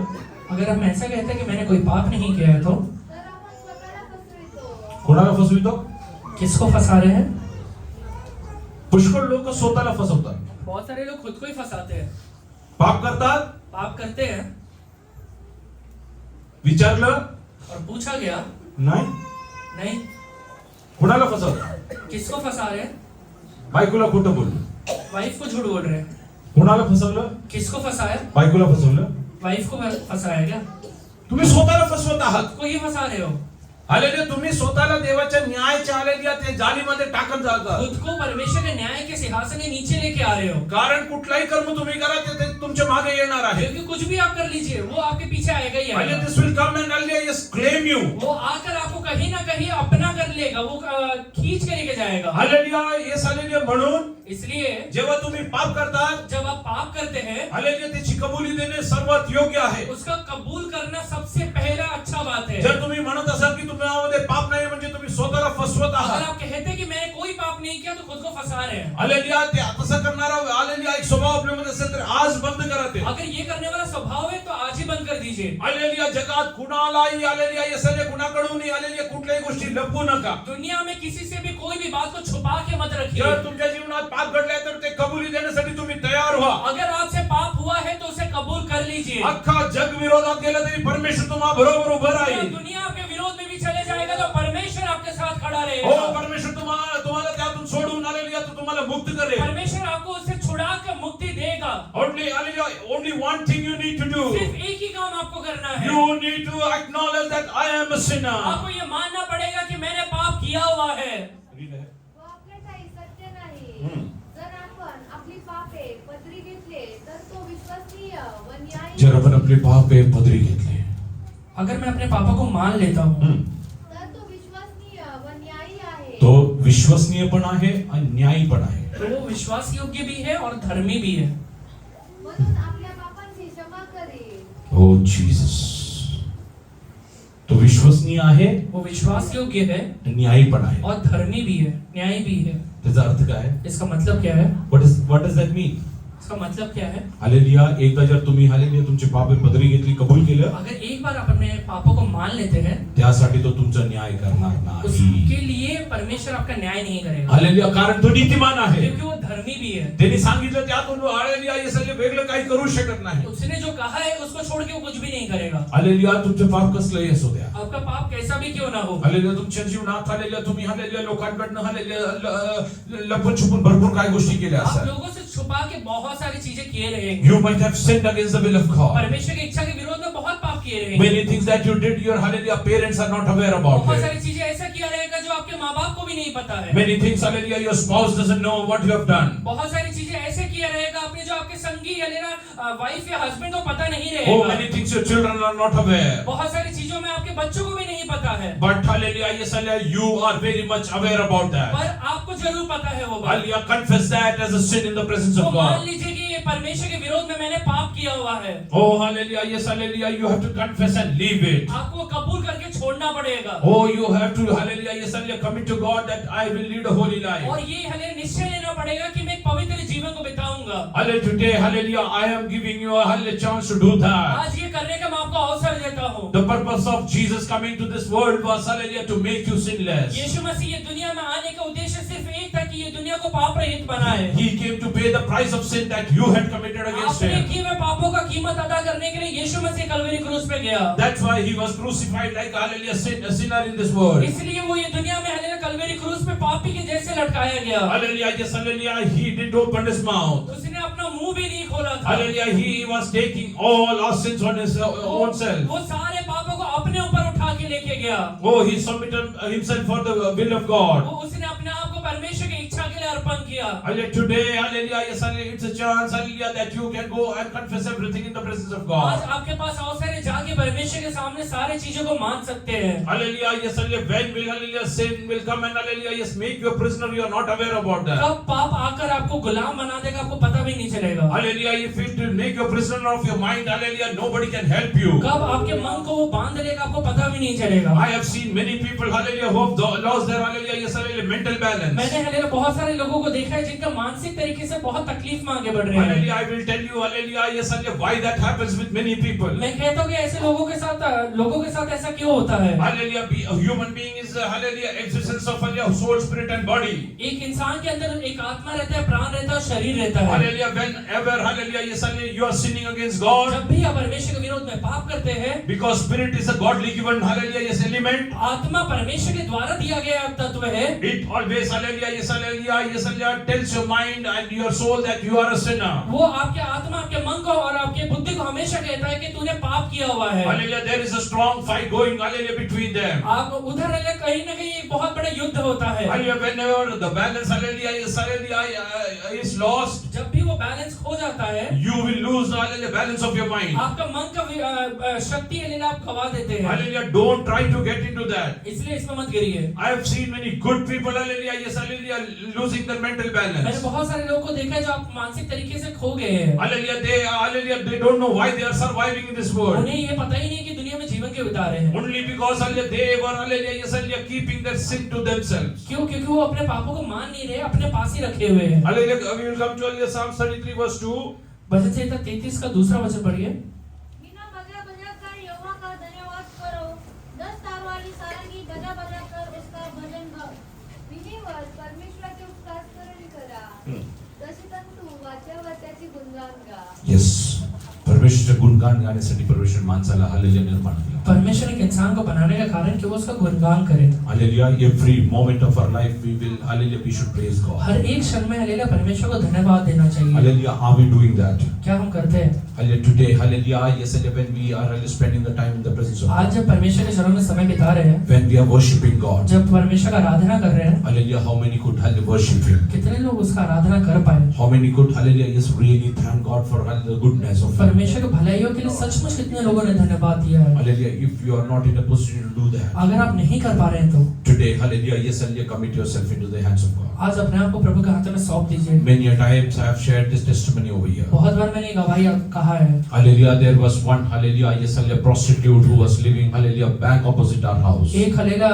[SPEAKER 2] अगर हम ऐसा कहते हैं कि मैंने कोई पाप नहीं किया है तो
[SPEAKER 4] तर आपण स्वतःला फसवितो.
[SPEAKER 1] कोणाला फसवितो?
[SPEAKER 2] किसको फंसा रहे हैं?
[SPEAKER 1] पुष्कळ लोक स्वतःला फसवतात.
[SPEAKER 2] बहुत सारे लोग खुद को ही फंसाते हैं।
[SPEAKER 1] पाप करतात,
[SPEAKER 2] पाप करते हैं
[SPEAKER 1] विचारलं
[SPEAKER 2] और पूछा गया
[SPEAKER 1] नाही,
[SPEAKER 2] नहीं,
[SPEAKER 1] कोणाला फसवतात?
[SPEAKER 2] किसको फंसा रहे हैं?
[SPEAKER 1] बायकोला खोटं बोललं.
[SPEAKER 2] वाइफ को झूठ बोल रहे हैं।
[SPEAKER 1] कोणाला फसवलं?
[SPEAKER 2] किसको फंसाया?
[SPEAKER 1] बायकोला फसवलं.
[SPEAKER 2] वाइफ को फंसाया क्या?
[SPEAKER 1] तुम्ही स्वतःला फसवत आहात.
[SPEAKER 2] को ही फंसा रहे हो।
[SPEAKER 1] हालेलुया, तुम्ही स्वतःला देवाच्या न्यायाच्या हालेलुया ते जाळीमध्ये टाकत जातात.
[SPEAKER 2] खुद को परमेश्वर के न्याय के सिंहासन के नीचे लेके आ रहे हो।
[SPEAKER 1] कारण कुठलाही कर्म तुम्ही करा ते तुमच्या मागे येणार आहे.
[SPEAKER 2] क्योंकि कुछ भी आप कर लीजिए वो आपके पीछे आएगा ही
[SPEAKER 1] हालेलुया,
[SPEAKER 2] आएगा।
[SPEAKER 1] This will come and hallelujah claim you.
[SPEAKER 2] वो आकर आपको कहीं ना कहीं अपना कर लेगा, वो खींच के लेके जाएगा।
[SPEAKER 1] हालेलुया, ये हालेलुया म्हणून
[SPEAKER 2] इसलिए
[SPEAKER 1] जेव्हा तुम्ही पाप करतात,
[SPEAKER 2] जब आप पाप करते हैं
[SPEAKER 1] हालेलुया त्याची कबुली देणे सर्वात योग्य आहे.
[SPEAKER 2] उसका कबूल करना सबसे पहला अच्छा बात है।
[SPEAKER 1] जर तुम्ही म्हणत असाल की तुम्हाला पाप नाही म्हणजे तुम्ही स्वतःला फसवत
[SPEAKER 2] अगर
[SPEAKER 1] आहात.
[SPEAKER 2] आप कहते हैं कि मैंने कोई पाप नहीं किया तो खुद को फंसा रहे हैं।
[SPEAKER 1] हालेलुया, ते तसं करणारा हालेलुया एक स्वभाव आपल्यामध्ये असेल तर आज बंद करा ते.
[SPEAKER 2] अगर ये करने वाला स्वभाव है तो आज ही बंद कर दीजिए।
[SPEAKER 1] हालेलुया, जगात कुणालाही हालेलुया हे सगळे कुणाकडूनही हालेलुया कुठल्याही गोष्टी लपवू नका.
[SPEAKER 2] दुनिया में किसी से भी कोई भी बात को छुपा के मत रखिए।
[SPEAKER 1] जर तुमच्या जीवनात पाप घडले तर ते कबुली देण्यासाठी तुम्ही तयार व्हा.
[SPEAKER 2] अगर आपसे पाप हुआ है तो उसे कबूल कर लीजिए।
[SPEAKER 1] अख्खा जग विरोधात गेलं तरी परमेश्वर तुम्हा बरोबर उभं
[SPEAKER 2] अगर
[SPEAKER 1] राहील.
[SPEAKER 2] दुनिया आपके विरोध में भी चले जाएगा तो परमेश्वर आपके साथ खड़ा
[SPEAKER 1] हो,
[SPEAKER 2] रहेगा।
[SPEAKER 1] परमेश्वर तुम्हाला त्यातून सोडून हालेलुया तो तुम्हाला मुक्त करेल.
[SPEAKER 2] परमेश्वर आपको उससे छुड़ा कर मुक्ति देगा।
[SPEAKER 1] Only hallelujah, only one thing you need to do.
[SPEAKER 2] सिर्फ एक ही काम आपको करना है।
[SPEAKER 1] You need to acknowledge that I am a sinner.
[SPEAKER 2] आपको ये मानना पड़ेगा कि मैंने पाप किया हुआ है।
[SPEAKER 4] व आपल्या ठाई सत्य नाही. जर आपण आपली पापे पदरी घेतले तर तो विश्वसनीय व न्यायी
[SPEAKER 1] जर आपण आपले पाप पदरी घेतले,
[SPEAKER 2] अगर मैं अपने पापों को मान लेता हूँ
[SPEAKER 4] तर तो विश्वसनीय व न्यायी आहे.
[SPEAKER 1] तो विश्वसनीय पण आहे आणि न्यायी पण आहे.
[SPEAKER 2] तो वो विश्वास योग्य भी है और धर्मी भी है।
[SPEAKER 4] म्हणून आपल्या पापांची क्षमा करेल.
[SPEAKER 1] ओ जीसस, तो विश्वसनीय आहे,
[SPEAKER 2] वो विश्वास योग्य है
[SPEAKER 1] न्यायी पण आहे.
[SPEAKER 2] और धर्मी भी है, न्यायी भी है।
[SPEAKER 1] त्याचा अर्थ काय?
[SPEAKER 2] इसका मतलब क्या है?
[SPEAKER 1] What does that mean?
[SPEAKER 2] इसका मतलब क्या है?
[SPEAKER 1] हालेलुया, एकदा जर तुम्ही हालेलुया तुमचे पाप पदरी घेतली, कबूल केलं,
[SPEAKER 2] अगर एक बार आप अपने पापों को मान लेते हैं
[SPEAKER 1] त्यासाठी तो तुमचा न्याय करणार नाही.
[SPEAKER 2] उसके लिए परमेश्वर आपका न्याय नहीं करेगा,
[SPEAKER 1] हालेलुया, कारण तो नीतिमान आहे.
[SPEAKER 2] क्योंकि वो धर्मी भी है।
[SPEAKER 1] त्यांनी सांगितलं त्यातून हालेलुया हे सगळे वेगळं काही करू शकत नाही.
[SPEAKER 2] उसने जो कहा है उसको छोड़ के वो कुछ भी नहीं करेगा।
[SPEAKER 1] हालेलुया, तुमचे पाप कसलंही असू द्या.
[SPEAKER 2] आपका पाप कैसा भी क्यों ना हो,
[SPEAKER 1] हालेलुया, तुमच्या जीवनात हालेलुया तुम्ही हालेलुया लोकांकडनं हालेलुया लपून छुपून भरपूर काय गोष्टी केल्या
[SPEAKER 2] आप
[SPEAKER 1] असतात.
[SPEAKER 2] लोगों से छुपा के बहुत बहुत सारी चीजें किए रहेंगे,
[SPEAKER 1] You might have sinned against the will of God.
[SPEAKER 2] परमेश्वर की इच्छा के विरोध में बहुत पाप किए रहेंगे,
[SPEAKER 1] Many things that you did, your hallelujah parents are not aware about
[SPEAKER 2] बहुत
[SPEAKER 1] it.
[SPEAKER 2] सारी चीजें ऐसा किया रहेगा जो आपके माँ बाप को भी नहीं पता है,
[SPEAKER 1] Many things, hallelujah, your spouse doesn't know what you have done.
[SPEAKER 2] बहुत सारी चीजें ऐसे किया रहेगा आपने जो आपके संगी या लेना वाइफ या हस्बैंड को पता नहीं
[SPEAKER 1] Oh,
[SPEAKER 2] रहेगा,
[SPEAKER 1] many things your children are not aware.
[SPEAKER 2] बहुत सारी चीजों में आपके बच्चों को भी नहीं पता है,
[SPEAKER 1] But hallelujah, yes, hallelujah, you are very much aware about that.
[SPEAKER 2] पर आपको जरूर पता है वो बात।
[SPEAKER 1] Hallelujah, confess that as a sin in the presence
[SPEAKER 2] तो
[SPEAKER 1] of
[SPEAKER 2] मान
[SPEAKER 1] God.
[SPEAKER 2] लीजिए कि ये परमेश्वर के विरोध में मैंने पाप किया हुआ है,
[SPEAKER 1] Oh, hallelujah, yes, hallelujah, you have to confess and leave it.
[SPEAKER 2] आपको कबूल करके छोड़ना पड़ेगा,
[SPEAKER 1] Oh, you have to, hallelujah, yes, hallelujah, commit to God that I will lead a holy life.
[SPEAKER 2] और ये हमें निश्चय लेना पड़ेगा कि मैं एक पवित्र जीवन को बिताऊंगा।
[SPEAKER 1] Hallelujah, today, hallelujah, I am giving you a hallelujah chance to do that.
[SPEAKER 2] आज ये करने का मैं आपको अवसर देता हूँ।
[SPEAKER 1] The purpose of Jesus coming to this world was, hallelujah, to make you sinless.
[SPEAKER 2] यीशु मसीह ये दुनिया में आने का उद्देश्य सिर्फ एक था कि ये दुनिया को पाप रहित बनाए।
[SPEAKER 1] He came to pay the price of sin that you had committed against
[SPEAKER 2] आपने
[SPEAKER 1] him.
[SPEAKER 2] किए हुए पापों का कीमत अदा करने के लिए यीशु मसीह कलवरी क्रूस पे गया।
[SPEAKER 1] That's why he was crucified like hallelujah a sinner in this world.
[SPEAKER 2] इसलिए वो ये दुनिया में हल्लेलुया कलवरी क्रूस पे पापी के जैसे लटकाया गया।
[SPEAKER 1] Hallelujah, yes, hallelujah, he didn't open his mouth.
[SPEAKER 2] उसने अपना मुंह भी नहीं खोला था।
[SPEAKER 1] Hallelujah, he was taking all our sins on his own self.
[SPEAKER 2] वो सारे पापों को अपने ऊपर उठा के लेके गया।
[SPEAKER 1] Oh, he submitted himself for the will of God.
[SPEAKER 2] वो उसने अपने आप को परमेश्वर की इच्छा के लिए अर्पण किया।
[SPEAKER 1] Hallelujah, today, hallelujah, yes, hallelujah, it's a chance, hallelujah, that you can go and confess everything in the presence of
[SPEAKER 2] आज
[SPEAKER 1] God.
[SPEAKER 2] आपके पास अवसर है जाके परमेश्वर के सामने सारी चीजों को मान सकते हैं।
[SPEAKER 1] Hallelujah, yes, hallelujah, when will, hallelujah, sin will come and hallelujah, yes, make you a prisoner, you are not aware about that.
[SPEAKER 2] कब पाप आकर आपको गुलाम बना देगा आपको पता भी नहीं चलेगा।
[SPEAKER 1] Hallelujah, if it will make you a prisoner of your mind, hallelujah, nobody can help you.
[SPEAKER 2] कब आपके मन को वो बांध लेगा आपको पता भी नहीं चलेगा।
[SPEAKER 1] I have seen many people, hallelujah, who have lost their, hallelujah, yes, hallelujah, mental balance.
[SPEAKER 2] मैंने हल्लेलुया बहुत सारे लोगों को देखा है जिनका मानसिक तरीके से बहुत तकलीफ में आगे बढ़ रहे हैं।
[SPEAKER 1] Hallelujah, I will tell you, hallelujah, yes, hallelujah, why that happens with many people.
[SPEAKER 2] मैं कहता हूँ कि ऐसे लोगों के साथ ऐसा क्यों होता है?
[SPEAKER 1] Hallelujah, a human being is, hallelujah, existence of, hallelujah, soul, spirit and body.
[SPEAKER 2] एक इंसान के अंदर एक आत्मा रहता है, प्राण रहता है और शरीर रहता है।
[SPEAKER 1] Hallelujah, whenever, hallelujah, yes, hallelujah, you are sinning against God,
[SPEAKER 2] जब भी आप परमेश्वर के विरोध में पाप करते हैं,
[SPEAKER 1] because spirit is a godly given, hallelujah, yes, element.
[SPEAKER 2] आत्मा परमेश्वर के द्वारा दिया गया तत्व है।
[SPEAKER 1] It always, hallelujah, yes, hallelujah, tells your mind and your soul that you are a sinner.
[SPEAKER 2] वो आपके आत्मा आपके मन को और आपके बुद्धि को हमेशा कहता है कि तूने पाप किया हुआ है।
[SPEAKER 1] Hallelujah, there is a strong fight going, hallelujah, between them.
[SPEAKER 2] आप उधर कहीं ना कहीं एक बहुत बड़ा युद्ध होता है।
[SPEAKER 1] Hallelujah, whenever the balance, hallelujah, is lost,
[SPEAKER 2] जब भी वो बैलेंस खो जाता है,
[SPEAKER 1] you will lose, hallelujah, balance of your mind.
[SPEAKER 2] आपका मन का शक्ति लेना आप गवा देते हैं।
[SPEAKER 1] Hallelujah, don't try to get into that.
[SPEAKER 2] इसलिए इसमें मत गिरिए।
[SPEAKER 1] I have seen many good people, hallelujah, yes, hallelujah, losing their mental
[SPEAKER 2] मैंने
[SPEAKER 1] balance.
[SPEAKER 2] बहुत सारे लोगों को देखा है जो आप मानसिक तरीके से खो गए हैं।
[SPEAKER 1] Hallelujah, they don't know why they are surviving in this world.
[SPEAKER 2] उन्हें ये पता ही नहीं कि दुनिया में जीवन के बिता रहे हैं।
[SPEAKER 1] Only because, hallelujah, they were, hallelujah, yes, hallelujah, keeping their sin to themselves.
[SPEAKER 2] क्यों? क्योंकि वो अपने पापों को मान नहीं रहे, अपने पास ही रखे हुए हैं।
[SPEAKER 1] Hallelujah, we will come to, hallelujah, Psalm 33 verse 2.
[SPEAKER 2] भजन संहिता 33 का दूसरा वचन पढ़िए।
[SPEAKER 3] बिना बजा बजाकर यहोवा का धन्यवाद करो, 10 तार वाली सारंगी बजा बजाकर उसका भजन गाओ।
[SPEAKER 4] विधिवत परमेश्वराचे उपस्मरण करा. दशतंतू वाच्यावर त्याची गुणगान गा.
[SPEAKER 1] Yes. परमेश्वर गुणगान गाण्यासाठी परमेश्वर माणसाला हालेलुया निर्माण केला.
[SPEAKER 2] परमेश्वर एक इंसान को बनाने का कारण कि वो उसका गुणगान करे।
[SPEAKER 1] Hallelujah, every moment of our life we will, hallelujah, we should praise God.
[SPEAKER 2] हर एक क्षण में हालेलुया परमेश्वर को धन्यवाद देना चाहिए।
[SPEAKER 1] Hallelujah, are we doing that?
[SPEAKER 2] क्या हम करते हैं?
[SPEAKER 1] Hallelujah, today, hallelujah, yes, hallelujah, when we are, hallelujah, spending the time in the presence of
[SPEAKER 2] आज
[SPEAKER 1] God,
[SPEAKER 2] जब परमेश्वर के चरणों में समय बिता रहे हैं,
[SPEAKER 1] when we are worshiping God,
[SPEAKER 2] जब परमेश्वर का आराधना कर रहे हैं,
[SPEAKER 1] hallelujah, how many could, hallelujah, worship Him?
[SPEAKER 2] कितने लोग उसका आराधना कर पाए?
[SPEAKER 1] How many could, hallelujah, yes, really thank God for, hallelujah, the goodness of Him?
[SPEAKER 2] परमेश्वर के भलाइयों के लिए सचमुच कितने लोगों ने धन्यवाद दिया है?
[SPEAKER 1] Hallelujah, if you are not in a position to do that,
[SPEAKER 2] अगर आप नहीं कर पा रहे हैं तो
[SPEAKER 1] today, hallelujah, yes, hallelujah, commit yourself into the hands of God.
[SPEAKER 2] आज अपने आप को प्रभु के हाथों में सौंप दीजिए।
[SPEAKER 1] Many a times I have shared this testimony over here.
[SPEAKER 2] बहुत बार मैंने गवाही कहा है।
[SPEAKER 1] Hallelujah, there was one, hallelujah, yes, hallelujah, prostitute who was living, hallelujah, back opposite our house.
[SPEAKER 2] एक हालेलुया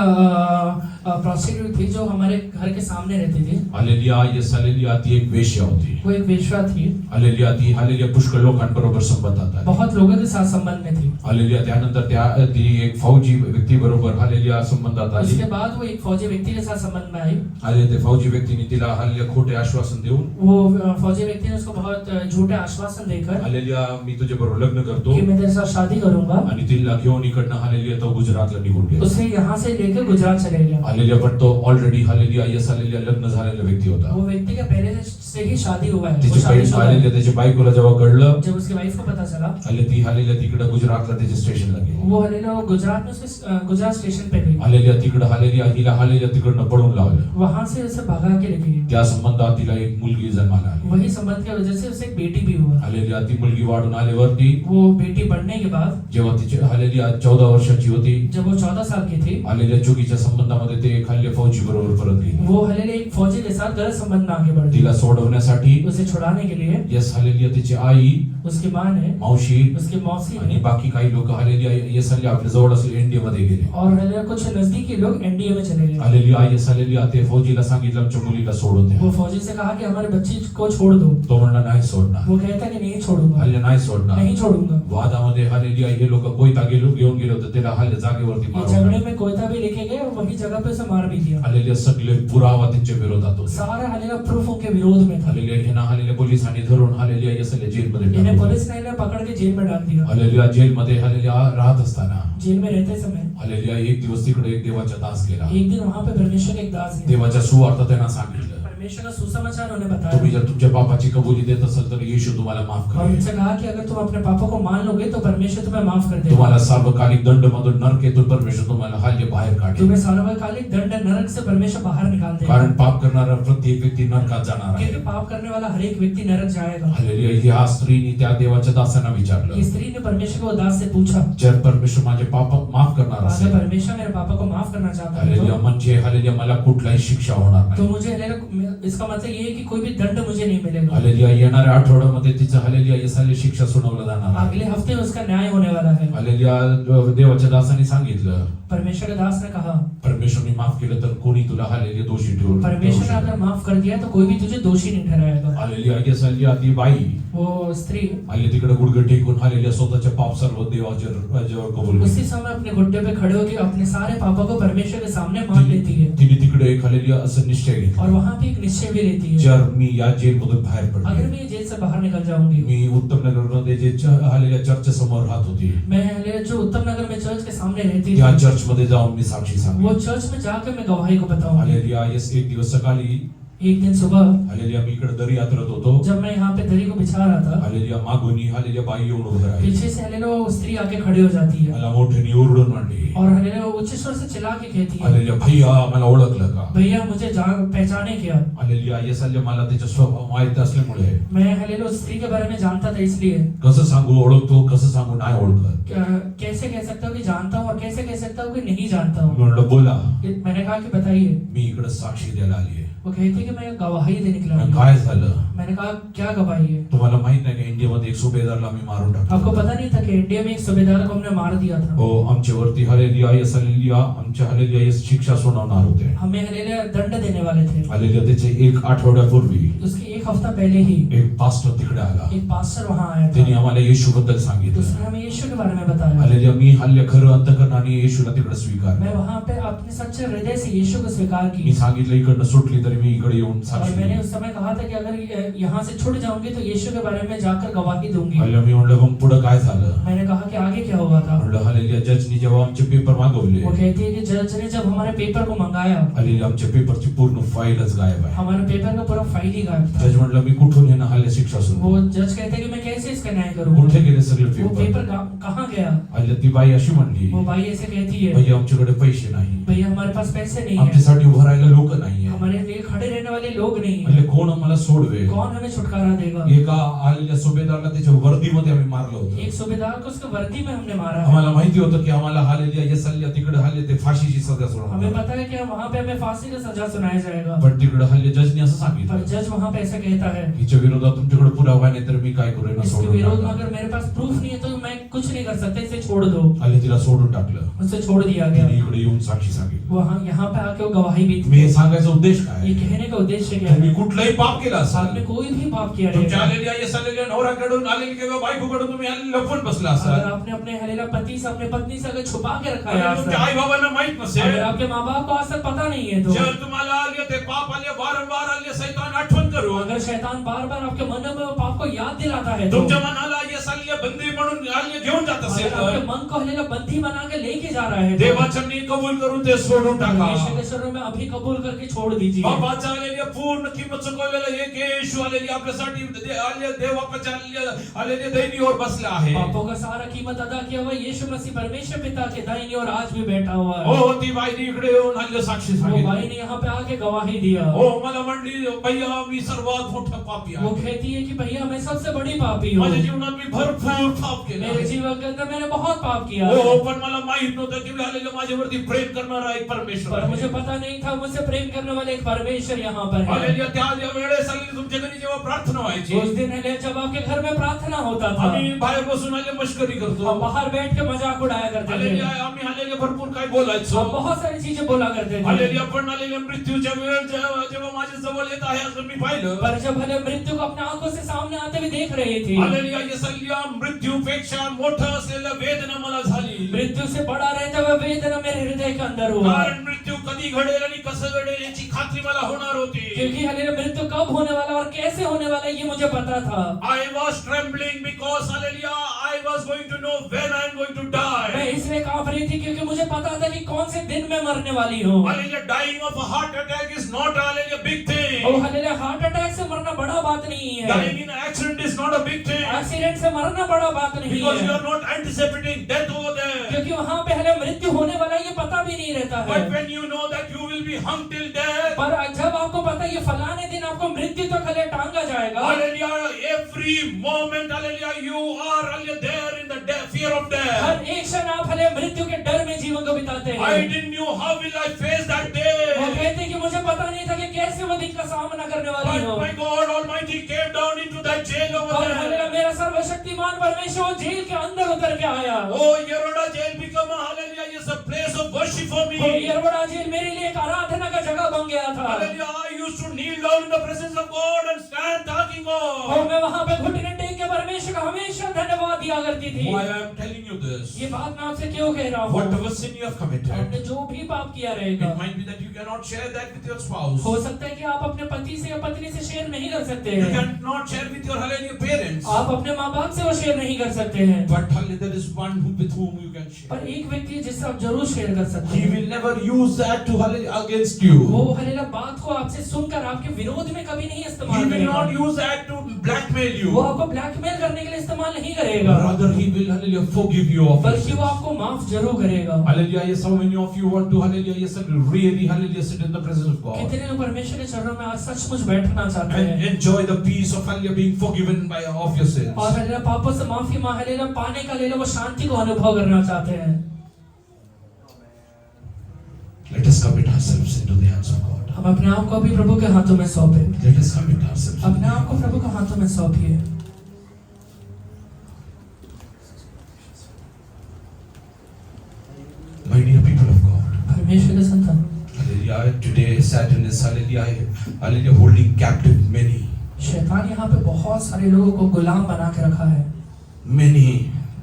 [SPEAKER 2] प्रोस्टिट्यूट थी जो हमारे घर के सामने रहती थी।
[SPEAKER 1] Hallelujah, yes, hallelujah, ती एक वेश्या होती.
[SPEAKER 2] वो एक वेश्या थी।
[SPEAKER 1] Hallelujah, ती, hallelujah, पुष्कळ लोकांबरोबर संबंध आता.
[SPEAKER 2] बहुत लोगों के साथ संबंध में थी।
[SPEAKER 1] Hallelujah, त्यानंतर त्या ती एक फौजी व्यक्ती बरोबर हालेलुया संबंधात आली.
[SPEAKER 2] उसके बाद वो एक फौजी व्यक्ति के साथ संबंध में आई.
[SPEAKER 1] आले ते फौजी व्यक्तीने तिला हालेलुया खोटे आश्वासन देऊन
[SPEAKER 2] वो फौजी व्यक्ति ने उसको बहुत झूठे आश्वासन देकर
[SPEAKER 1] हालेलुया मी तुझ्या बरोबर लग्न करतो
[SPEAKER 2] कि मैं तेरे साथ शादी करूंगा,
[SPEAKER 1] आणि तिला घेऊन इकडनं हालेलुया तो गुजरातला निघून गेला.
[SPEAKER 2] उसे यहाँ से लेकर गुजरात चले गया.
[SPEAKER 1] हालेलुया पण तो ऑलरेडी हालेलुया यस हालेलुया लग्न झालेला व्यक्ती होता.
[SPEAKER 2] वो व्यक्ति का पहले से ही शादी हुआ है, वो
[SPEAKER 1] त्याची
[SPEAKER 2] शादीशुदा है.
[SPEAKER 1] हालेलुया त्याच्या बायकोला जेव्हा कळलं
[SPEAKER 2] जब उसकी वाइफ को पता चला,
[SPEAKER 1] हालेलुया ती हालेलुया तिकडे गुजरातला त्याच्या स्टेशनला गेली.
[SPEAKER 2] वो हालेलुया गुजरात में उसके गुजरात स्टेशन पे गई.
[SPEAKER 1] हालेलुया तिकडे हालेलुया हिला हालेलुया तिकडनं पळून लावलं.
[SPEAKER 2] वहां से उसे भगा के लेके गई.
[SPEAKER 1] त्या संबंधात तिला एक मुलगी जन्माला आली.
[SPEAKER 2] वही संबंध की वजह से उसे एक बेटी भी हुआ.
[SPEAKER 1] हालेलुया ती मुलगी वाढून आल्यावरती
[SPEAKER 2] वो बेटी बढ़ने के बाद
[SPEAKER 1] जेव्हा तिची हालेलुया 14 वर्षाची होती,
[SPEAKER 2] जब वो 14 साल की थी,
[SPEAKER 1] हालेलुया चुकीच्या संबंधामध्ये ते एक हल्ले फौजी बरोबर परत गेली.
[SPEAKER 2] वो हालेलुया एक फौजी के साथ गलत संबंध में आगे बढ़ गई.
[SPEAKER 1] तिला सोडवण्यासाठी
[SPEAKER 2] उसे छुड़ाने के लिए
[SPEAKER 1] यस हालेलुया तिची आई,
[SPEAKER 2] उसकी माँ ने,
[SPEAKER 1] मावशी
[SPEAKER 2] उसकी मौसी
[SPEAKER 1] आणि
[SPEAKER 2] ने
[SPEAKER 1] बाकी काही लोक हालेलुया यस हालेलुया आपल्या जवळ असलेल्या एनडीए मध्ये गेले.
[SPEAKER 2] और हालेलुया कुछ नजदीकी लोग एनडीए में चले गए.
[SPEAKER 1] हालेलुया यस हालेलुया ते फौजीला सांगितलं आमच्या मुलीला सोडून द्या.
[SPEAKER 2] वो फौजी से कहा कि हमारे बच्ची को छोड़ दो.
[SPEAKER 1] तो म्हणला नाही सोडणार.
[SPEAKER 2] वो कहता कि नहीं छोड़ूंगा,
[SPEAKER 1] हालेलुया नाही सोडणार.
[SPEAKER 2] नहीं छोड़ूंगा.
[SPEAKER 1] वादामध्ये हालेलुया हे लोक कोयता घेऊन गेले होते, त्याला हालेलुया जागेवरती
[SPEAKER 2] ये
[SPEAKER 1] मारलं.
[SPEAKER 2] झगड़े में कोयता भी लेके गए और वही जगह पे उसे मार भी दिया.
[SPEAKER 1] हालेलुया सगळे पुरावा त्यांच्या विरोधात होते.
[SPEAKER 2] सारा हालेलुया प्रूफ उनके विरोध में था.
[SPEAKER 1] हालेलुया ह्यांना हालेलुया पोलिसांनी धरून हालेलुया यस जेलमध्ये
[SPEAKER 2] इन्हें
[SPEAKER 1] टाकलं.
[SPEAKER 2] पुलिस ने इन्हें पकड़ के जेल में डाल दिया.
[SPEAKER 1] हालेलुया जेलमध्ये हालेलुया राहत असताना
[SPEAKER 2] जेल में रहते समय
[SPEAKER 1] हालेलुया एक दिवस तिकडे एक देवाचा दास गेला.
[SPEAKER 2] एक दिन वहां पे परमेश्वर के एक दास ने
[SPEAKER 1] देवाच्या सुवार्ता त्यांना सांगितलं,
[SPEAKER 2] परमेश्वर का सुसमाचार उन्हें
[SPEAKER 1] तुम्ही
[SPEAKER 2] बताया
[SPEAKER 1] जर तुमच्या पापाची कबुली देत असाल तर येशू तुम्हाला माफ
[SPEAKER 2] और
[SPEAKER 1] करेल.
[SPEAKER 2] उनसे कहा कि अगर तुम अपने पापों को मान लोगे तो परमेश्वर तुम्हें माफ कर
[SPEAKER 1] तुम्हाला
[SPEAKER 2] देगा.
[SPEAKER 1] सार्वकालिक दंडमधून नरकेतून परमेश्वर तुम्हाला हाल्य बाहेर काढेल.
[SPEAKER 2] तुम्हें सार्वकालिक दंड नरक से परमेश्वर बाहर निकाल देगा.
[SPEAKER 1] कारण पाप करणारा प्रत्येक व्यक्ती नरकात जाणार आहे.
[SPEAKER 2] क्योंकि पाप करने वाला हर एक व्यक्ती नरक जाएगा.
[SPEAKER 1] हालेलुया ह्या स्त्रीने त्या देवाच्या दासांना विचारलं,
[SPEAKER 2] ये स्त्री ने परमेश्वर को दास से पूछा,
[SPEAKER 1] जर परमेश्वर माझे पाप माफ करणार
[SPEAKER 2] अगर
[SPEAKER 1] असेल
[SPEAKER 2] परमेश्वर मेरे पापा को माफ करना चाहता है
[SPEAKER 1] हालेलुया
[SPEAKER 2] तो
[SPEAKER 1] म्हणजे हालेलुया मला कुठलाही शिक्षा होणार
[SPEAKER 2] तो
[SPEAKER 1] नाही.
[SPEAKER 2] मुझे हालेलुया, इसका मतलब ये है कि कोई भी दंड मुझे नहीं मिलेगा.
[SPEAKER 1] हालेलुया येणाऱ्या आठवड्यामध्ये तिचं हालेलुया येसाले शिक्षा सुनावलं जाणार आहे.
[SPEAKER 2] अगले हफ्ते उसका न्याय होने वाला है.
[SPEAKER 1] हालेलुया देवाच्या दासांनी सांगितलं,
[SPEAKER 2] परमेश्वर के दास ने कहा,
[SPEAKER 1] परमेश्वरने माफ केलं तर कोणी तुला हालेलुया दोषी ठेवू
[SPEAKER 2] परमेश्वर ने अगर माफ कर दिया तो कोई भी तुझे दोषी नहीं ठहराएगा.
[SPEAKER 1] हालेलुया येसाली ती बाई
[SPEAKER 2] वो स्त्री
[SPEAKER 1] आली तिकडे गुडघे टेकून हालेलुया स्वतःचे पाप सर्व देवाच्या राज्यावर कबूल
[SPEAKER 2] उसी
[SPEAKER 1] केले.
[SPEAKER 2] समय अपने घुटने पे खड़े होकर अपने सारे पापों को परमेश्वर के सामने मान लेती है
[SPEAKER 1] तिने तिकडे एक हालेलुया असं निश्चय घेतला,
[SPEAKER 2] और वहां पे एक निश्चय भी लेती है,
[SPEAKER 1] जर मी या जेलमधून बाहेर
[SPEAKER 2] अगर
[SPEAKER 1] पडले,
[SPEAKER 2] मैं ये जेल से बाहर निकल जाऊंगी,
[SPEAKER 1] मी उत्तम नगरमध्ये जे हालेलुया चर्च समोर राहत होती
[SPEAKER 2] मैं हालेलुया जो उत्तम नगर में चर्च के सामने रहती
[SPEAKER 1] त्या
[SPEAKER 2] थी,
[SPEAKER 1] चर्च मध्ये जाऊन मी साक्षी
[SPEAKER 2] वो
[SPEAKER 1] सांगेन.
[SPEAKER 2] चर्च में जाकर मैं गवाही को बताऊंगी.
[SPEAKER 1] हालेलुया येस एक दिवस सकाळी
[SPEAKER 2] एक दिन सुबह
[SPEAKER 1] हालेलुया मी इकडे दरी यात्रत होतो.
[SPEAKER 2] जब मैं यहाँ पे दरी को बिछा रहा था,
[SPEAKER 1] हालेलुया मागुनी हालेलुया बाई येऊन उभं राहिली.
[SPEAKER 2] पीछे से हालेलुया वो स्त्री आके खड़ी हो जाती है
[SPEAKER 1] मला मोठ्याने ओरडून म्हणली,
[SPEAKER 2] और हालेलुया वो उच्च स्वर से चिल्ला के कहती है,
[SPEAKER 1] हालेलुया भैया मला ओळखलं का?
[SPEAKER 2] भैया मुझे पहचाने क्या?
[SPEAKER 1] हालेलुया येसाल्या मला त्याच्या स्वभाव माहित असल्यामुळे
[SPEAKER 2] मैं हालेलुया उस स्त्री के बारे में जानता था, इसलिए
[SPEAKER 1] कसं सांगू ओळखतो, कसं सांगू नाही ओळखत.
[SPEAKER 2] कैसे कह सकता हूँ कि जानता हूँ और कैसे कह सकता हूँ कि नहीं जानता हूँ.
[SPEAKER 1] म्हणलं बोला,
[SPEAKER 2] मैंने कहा कि बताइए.
[SPEAKER 1] मी इकडे साक्षी द्यायला आली.
[SPEAKER 2] वो कहती कि मैं गवाही देने के लिए आई हूँ.
[SPEAKER 1] काय झालं?
[SPEAKER 2] मैंने कहा क्या गवाही है?
[SPEAKER 1] तुम्हाला माहित नाही का इंडियामध्ये एक सुभेदारला मी मारून
[SPEAKER 2] आपको
[SPEAKER 1] टाकलं.
[SPEAKER 2] पता नहीं था कि इंडिया में एक सूबेदार को हमने मार दिया था.
[SPEAKER 1] हो आमच्यावरती हालेलुया येस हालेलुया आमच्या हालेलुया येस शिक्षा सुनावणार होते.
[SPEAKER 2] हमें हालेलुया दंड देने वाले थे.
[SPEAKER 1] हालेलुया त्याचे एक आठवड्यापूर्वी
[SPEAKER 2] उसके एक हफ्ता पहले ही
[SPEAKER 1] एक पास्टर तिकडे आला.
[SPEAKER 2] एक पास्टर वहां आया
[SPEAKER 1] त्यांनी
[SPEAKER 2] था.
[SPEAKER 1] आम्हाला येशू बद्दल
[SPEAKER 2] तो
[SPEAKER 1] सांगितलं.
[SPEAKER 2] उसने हमें यीशु के बारे में बताया.
[SPEAKER 1] हालेलुया मी हल्ल्या खरं अंतकरणाने येशूला तिकडे
[SPEAKER 2] मैं
[SPEAKER 1] स्वीकारलं.
[SPEAKER 2] वहां पे अपने सच्चे हृदय से यीशु को स्वीकार
[SPEAKER 1] मी
[SPEAKER 2] की
[SPEAKER 1] सांगितलं इकडनं सुटली तरी मी इकडे येऊन
[SPEAKER 2] और
[SPEAKER 1] साक्षी
[SPEAKER 2] मैंने
[SPEAKER 1] देईन.
[SPEAKER 2] उस समय कहा था कि अगर यहाँ से छूट जाऊंगी तो यीशु के बारे में जाकर गवाही दूंगी.
[SPEAKER 1] हालेलुया मी म्हणलं मग पुढे काय झालं?
[SPEAKER 2] मैंने कहा कि आगे क्या हुआ था.
[SPEAKER 1] म्हणलं हालेलुया जजनी जेव्हा आमचे पेपर मागवले,
[SPEAKER 2] वो कहती है कि जज ने जब हमारे पेपर को मंगाया,
[SPEAKER 1] हालेलुया आमच्या पेपरची पूर्ण फाईलच गायब आहे.
[SPEAKER 2] हमारे पेपर का पूरा फाइल ही गायब था.
[SPEAKER 1] जज म्हणलं मी कुठून येणं हल्ल्या शिक्षा सुरू?
[SPEAKER 2] वो जज कहते हैं कि मैं कैसे इसका न्याय करूं.
[SPEAKER 1] कुठे गेले सगळे
[SPEAKER 2] वो
[SPEAKER 1] पेपर?
[SPEAKER 2] पेपर कहाँ गया.
[SPEAKER 1] हालेलुया ती बाई अशी म्हणली,
[SPEAKER 2] वो भाई ऐसे कहती है,
[SPEAKER 1] भैया आमच्याकडे पैसे नाही,
[SPEAKER 2] भैया हमारे पास पैसे नहीं है,
[SPEAKER 1] आमच्यासाठी उभं राहायला लोक नाहीये.
[SPEAKER 2] हमारे लिए खड़े रहने वाले लोग नहीं है.
[SPEAKER 1] म्हणजे कोण आम्हाला सोडवे?
[SPEAKER 2] कौन हमें छुटकारा देगा.
[SPEAKER 1] एका आलेल्या सुभेदारला त्याच्या वर्दीमध्ये आम्ही मारलं होतं.
[SPEAKER 2] एक सूबेदार को उसके वर्दी में हमने मारा है.
[SPEAKER 1] आम्हाला माहिती होतं की आम्हाला हालेलुया येसाल्या तिकडे हाले ते फाशीची सजा
[SPEAKER 2] हमें
[SPEAKER 1] सुनावणार.
[SPEAKER 2] पता है कि वहाँ पे हमें फांसी का सजा सुनाया जाएगा.
[SPEAKER 1] पण तिकडे हल्ले जजनी असं
[SPEAKER 2] पर
[SPEAKER 1] सांगितलं,
[SPEAKER 2] जज वहाँ पे ऐसा कहता है,
[SPEAKER 1] हिच्या विरोधात तुमच्याकडे पुरावा नाही तर मी काय करू ना
[SPEAKER 2] इसके विरोध में
[SPEAKER 1] सोडून.
[SPEAKER 2] अगर मेरे पास प्रूफ नहीं है तो मैं कुछ कुछ नहीं कर सकते, इसे छोड़ दो।
[SPEAKER 1] आले तिला सोडून टाकलं.
[SPEAKER 2] उसे छोड़ दिया
[SPEAKER 1] तिने
[SPEAKER 2] गया।
[SPEAKER 1] इकडे येऊन साक्षी सांगितली.
[SPEAKER 2] वहाँ यहाँ पे आके वो गवाही भी
[SPEAKER 1] मी हे सांगायचा उद्देश काय
[SPEAKER 2] ये
[SPEAKER 1] आहे?
[SPEAKER 2] कहने का उद्देश्य क्या
[SPEAKER 1] तुम्ही
[SPEAKER 2] है?
[SPEAKER 1] कुठलंही पाप केलं
[SPEAKER 2] आपने
[SPEAKER 1] असाल,
[SPEAKER 2] कोई भी पाप किया
[SPEAKER 1] तुमच्या
[SPEAKER 2] रहेगा,
[SPEAKER 1] आलेल्या येस आलेल्या नवऱ्याकडून आलेली किंवा बायकोकडून तुम्ही आलेले लपवून बसला
[SPEAKER 2] अगर
[SPEAKER 1] असाल,
[SPEAKER 2] आपने अपने हलेला पति से, अपने पत्नी से अगर छुपा के रखा है
[SPEAKER 1] आणि
[SPEAKER 2] आज
[SPEAKER 1] तुमच्या
[SPEAKER 2] तक,
[SPEAKER 1] आई बाबांना माहित
[SPEAKER 2] अगर
[SPEAKER 1] नसेल,
[SPEAKER 2] आपके माँ बाप को आज तक पता नहीं है तो,
[SPEAKER 1] जर तुम्हाला आले ते पाप आले वारंवार आले सैतान आठवण करून
[SPEAKER 2] अगर शैतान बार बार आपके मन में वो पाप को याद दिलाता है तो,
[SPEAKER 1] तुमच्या मनाला येस आले बंदी म्हणून आले घेऊन जात असेल,
[SPEAKER 2] अगर आपके मन को हलेला बंदी बना के लेके जा रहा है तो,
[SPEAKER 1] देवाचरणी कबूल करून ते सोडून टाका.
[SPEAKER 2] परमेश्वर के शरण में अभी कबूल करके छोड़ दीजिए।
[SPEAKER 1] बापाच्या आलेल्या पूर्ण किंमत चुकवलेला एक येशू आलेली आपल्यासाठी आले देवाच्या आलेले दैनीवर बसला आहे.
[SPEAKER 2] पापों का सारा कीमत अदा किया हुआ यीशु मसीह परमेश्वर पिता के दाहिनी और आज भी बैठा हुआ है।
[SPEAKER 1] हो ती बाईने इकडे येऊन आले साक्षी
[SPEAKER 2] वो भाई
[SPEAKER 1] सांगितली.
[SPEAKER 2] ने यहाँ पे आके गवाही दिया।
[SPEAKER 1] हो मला म्हणली भैया मी सर्वात मोठा पापी
[SPEAKER 2] वो
[SPEAKER 1] आहे.
[SPEAKER 2] कहती है कि भैया मैं सबसे बड़ी पापी हूँ,
[SPEAKER 1] माझ्या जीवनात मी भरपूर पाप केले
[SPEAKER 2] मेरे
[SPEAKER 1] आहे.
[SPEAKER 2] जीवन के अंदर मैंने बहुत पाप किया
[SPEAKER 1] हो
[SPEAKER 2] है,
[SPEAKER 1] पण मला माहित नव्हतं की आलेलं माझ्यावरती प्रेम करणारा एक परमेश्वर
[SPEAKER 2] पर
[SPEAKER 1] आहे.
[SPEAKER 2] मुझे पता नहीं था मुझसे प्रेम करने वाले एक परमेश्वर यहाँ पर है।
[SPEAKER 1] हालेलुया. त्या वेळेस आलेली तुमच्या घरी जेव्हा प्रार्थना व्हायची,
[SPEAKER 2] उस दिन है जब आपके घर में प्रार्थना होता था,
[SPEAKER 1] आम्ही बाहेर बसून आले मस्करी करतो.
[SPEAKER 2] हम बाहर बैठ के मजाक उड़ाया करते
[SPEAKER 1] हालेलुया.
[SPEAKER 2] थे,
[SPEAKER 1] आम्ही आलेले भरपूर काय बोलायचो.
[SPEAKER 2] हम बहुत सारी चीजें बोला करते थे।
[SPEAKER 1] हालेलुया. पण आलेल्या मृत्यूच्या वेळ जेव्हा माझ्या जवळ येत आहे असं मी पाहिलं.
[SPEAKER 2] पर जब हले मृत्यू को अपने आंखों से सामने आते हुए देख रहे थे,
[SPEAKER 1] हालेलुया. येसल्या मृत्यूपेक्षा मोठं असलेलं वेदना मला झाली.
[SPEAKER 2] मृत्यू से बड़ा रहता हुआ वेदना मेरे हृदय के अंदर हुआ,
[SPEAKER 1] कारण मृत्यू कधी घडेल आणि कसं घडेल याची खात्री मला होणार होती.
[SPEAKER 2] क्योंकि हले मृत्यू कब होने वाला और कैसे होने वाला ये मुझे पता था।
[SPEAKER 1] I was trembling because hallelujah I was going to know when I am going to
[SPEAKER 2] मैं
[SPEAKER 1] die.
[SPEAKER 2] इसलिए कांप रही थी क्योंकि मुझे पता था कि कौन से दिन में मरने वाली हूँ।
[SPEAKER 1] Hallelujah. Dying of a heart attack is not hallelujah big thing.
[SPEAKER 2] और हले हार्ट अटैक से मरना बड़ा बात नहीं है,
[SPEAKER 1] Dying in an accident is not a big thing.
[SPEAKER 2] Accident से मरना बड़ा बात नहीं
[SPEAKER 1] Because you
[SPEAKER 2] है,
[SPEAKER 1] are not anticipating death over there.
[SPEAKER 2] क्योंकि वहाँ पे हले मृत्यु होने वाला ये पता भी नहीं रहता है।
[SPEAKER 1] But when you know that you will be hung till death,
[SPEAKER 2] पर जब आपको पता है ये फलाने दिन आपको मृत्यु तक हले टांगा जाएगा,
[SPEAKER 1] hallelujah, every moment, hallelujah, you are hallelujah there in the fear of death.
[SPEAKER 2] हर एक क्षण आप हले मृत्यु के डर में जीवन को बिताते हैं।
[SPEAKER 1] I didn't know how will I face that
[SPEAKER 2] वो
[SPEAKER 1] day.
[SPEAKER 2] कहते कि मुझे पता नहीं था कि कैसे वो दिन का सामना करने वाली
[SPEAKER 1] But
[SPEAKER 2] हूँ,
[SPEAKER 1] my God Almighty came down into that jail over
[SPEAKER 2] और
[SPEAKER 1] there.
[SPEAKER 2] हले मेरा सर्वशक्तिमान परमेश्वर वो जेल के अंदर उतर के आया।
[SPEAKER 1] Oh, Yeroda jail become a hallelujah, yes, a place of worship for me.
[SPEAKER 2] वो यरवड़ा जेल मेरे लिए एक आराधना का जगह बन गया था,
[SPEAKER 1] Hallelujah, I used to kneel down in the presence of God and stand thanking
[SPEAKER 2] और
[SPEAKER 1] God.
[SPEAKER 2] मैं वहाँ पे घुटने टेक के परमेश्वर का हमेशा धन्यवाद दिया करती थी।
[SPEAKER 1] Why I am telling you this?
[SPEAKER 2] ये बात मैं आपसे क्यों कह रहा हूँ?
[SPEAKER 1] Whatever sin you have committed,
[SPEAKER 2] आपने जो भी पाप किया रहेगा,
[SPEAKER 1] it might be that you cannot share that with your spouse.
[SPEAKER 2] हो सकता है कि आप अपने पति से या पत्नी से शेयर नहीं कर सकते
[SPEAKER 1] You
[SPEAKER 2] हैं,
[SPEAKER 1] cannot share with your hallelujah parents.
[SPEAKER 2] आप अपने माँ बाप से वो शेयर नहीं कर सकते हैं,
[SPEAKER 1] But hallelujah, there is one with whom you can share.
[SPEAKER 2] पर एक व्यक्ति है जिससे आप जरूर शेयर कर सकते
[SPEAKER 1] He
[SPEAKER 2] हैं।
[SPEAKER 1] will never use that to hallelujah against
[SPEAKER 2] वो
[SPEAKER 1] you.
[SPEAKER 2] हलेला बात को आपसे सुनकर आपके विरोध में कभी नहीं
[SPEAKER 1] He
[SPEAKER 2] इस्तेमाल
[SPEAKER 1] will
[SPEAKER 2] करेगा,
[SPEAKER 1] not use that to blackmail
[SPEAKER 2] वो
[SPEAKER 1] you.
[SPEAKER 2] आपको ब्लैकमेल करने के लिए इस्तेमाल नहीं करेगा,
[SPEAKER 1] Rather, he will hallelujah forgive you of your
[SPEAKER 2] बल्कि वो
[SPEAKER 1] sins.
[SPEAKER 2] आपको माफ जरूर करेगा।
[SPEAKER 1] Hallelujah, yes, how many of you want to hallelujah, yes, really hallelujah sit in the presence of God
[SPEAKER 2] कितने लोग परमेश्वर के चरणों में आज सचमुच बैठना चाहते
[SPEAKER 1] and
[SPEAKER 2] हैं
[SPEAKER 1] enjoy the peace of hallelujah being forgiven by of your sins.
[SPEAKER 2] और हलेला पापों से माफी हलेला पाने का लेला वो शांति को अनुभव करना चाहते हैं।
[SPEAKER 1] Let us commit ourselves into the hands of God.
[SPEAKER 2] हम अपने आप को अभी प्रभु के हाथों में सौंपे,
[SPEAKER 1] Let us commit ourselves.
[SPEAKER 2] अपने आप को प्रभु के हाथों में सौंपिए।
[SPEAKER 1] My dear people of God,
[SPEAKER 2] परमेश्वर के संतान,
[SPEAKER 1] hallelujah, today Satan is hallelujah holding captive many.
[SPEAKER 2] शैतान यहाँ पे बहुत सारे लोगों को गुलाम बना के रखा है,
[SPEAKER 1] Many.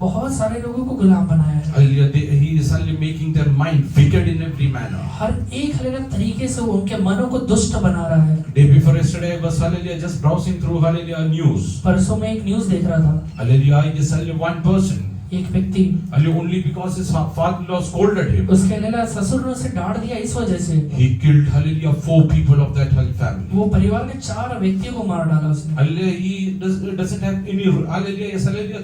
[SPEAKER 2] बहुत सारे लोगों को गुलाम बनाया है।
[SPEAKER 1] Hallelujah, he is hallelujah making their mind wicked in every manner.
[SPEAKER 2] हर एक हलेला तरीके से वो उनके मनों को दुष्ट बना रहा है।
[SPEAKER 1] Day before yesterday, I was hallelujah just browsing through hallelujah news.
[SPEAKER 2] परसों में एक न्यूज़ देख रहा था,
[SPEAKER 1] Hallelujah, I just hallelujah one person.
[SPEAKER 2] एक व्यक्ति
[SPEAKER 1] Hallelujah, only because his father-in-law scolded him.
[SPEAKER 2] उसके हलेला ससुर ने उसे डांट दिया, इस वजह से
[SPEAKER 1] He killed hallelujah 4 people of that whole family.
[SPEAKER 2] वो परिवार के 4 व्यक्तियों को मार डाला उसने।
[SPEAKER 1] Hallelujah, he doesn't have any hallelujah, yes, hallelujah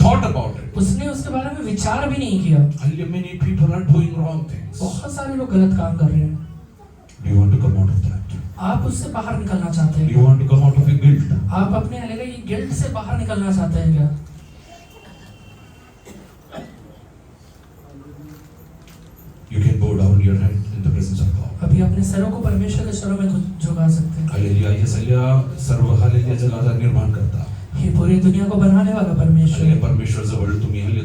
[SPEAKER 1] thought about it.
[SPEAKER 2] उसने उसके बारे में विचार भी नहीं किया।
[SPEAKER 1] Hallelujah, many people are doing wrong things.
[SPEAKER 2] बहुत सारे लोग गलत काम कर रहे हैं।
[SPEAKER 1] Do you want to come out of that?
[SPEAKER 2] आप उससे बाहर निकलना चाहते
[SPEAKER 1] Do
[SPEAKER 2] हैं?
[SPEAKER 1] you want to come out of your guilt?
[SPEAKER 2] आप अपने हलेला ये गिल्ट से बाहर निकलना चाहते हैं क्या?
[SPEAKER 1] You can bow down your head in the presence of God.
[SPEAKER 2] अभी अपने सरों को परमेश्वर के चरणों में झुका सकते हैं।
[SPEAKER 1] Hallelujah, yes, hallelujah सर्व hallelujah जगाचा निर्माण करता.
[SPEAKER 2] ये पूरी दुनिया को बनाने वाला परमेश्वर
[SPEAKER 1] हल्ले
[SPEAKER 2] है।
[SPEAKER 1] परमेश्वर जवळ तुम्ही हल्ले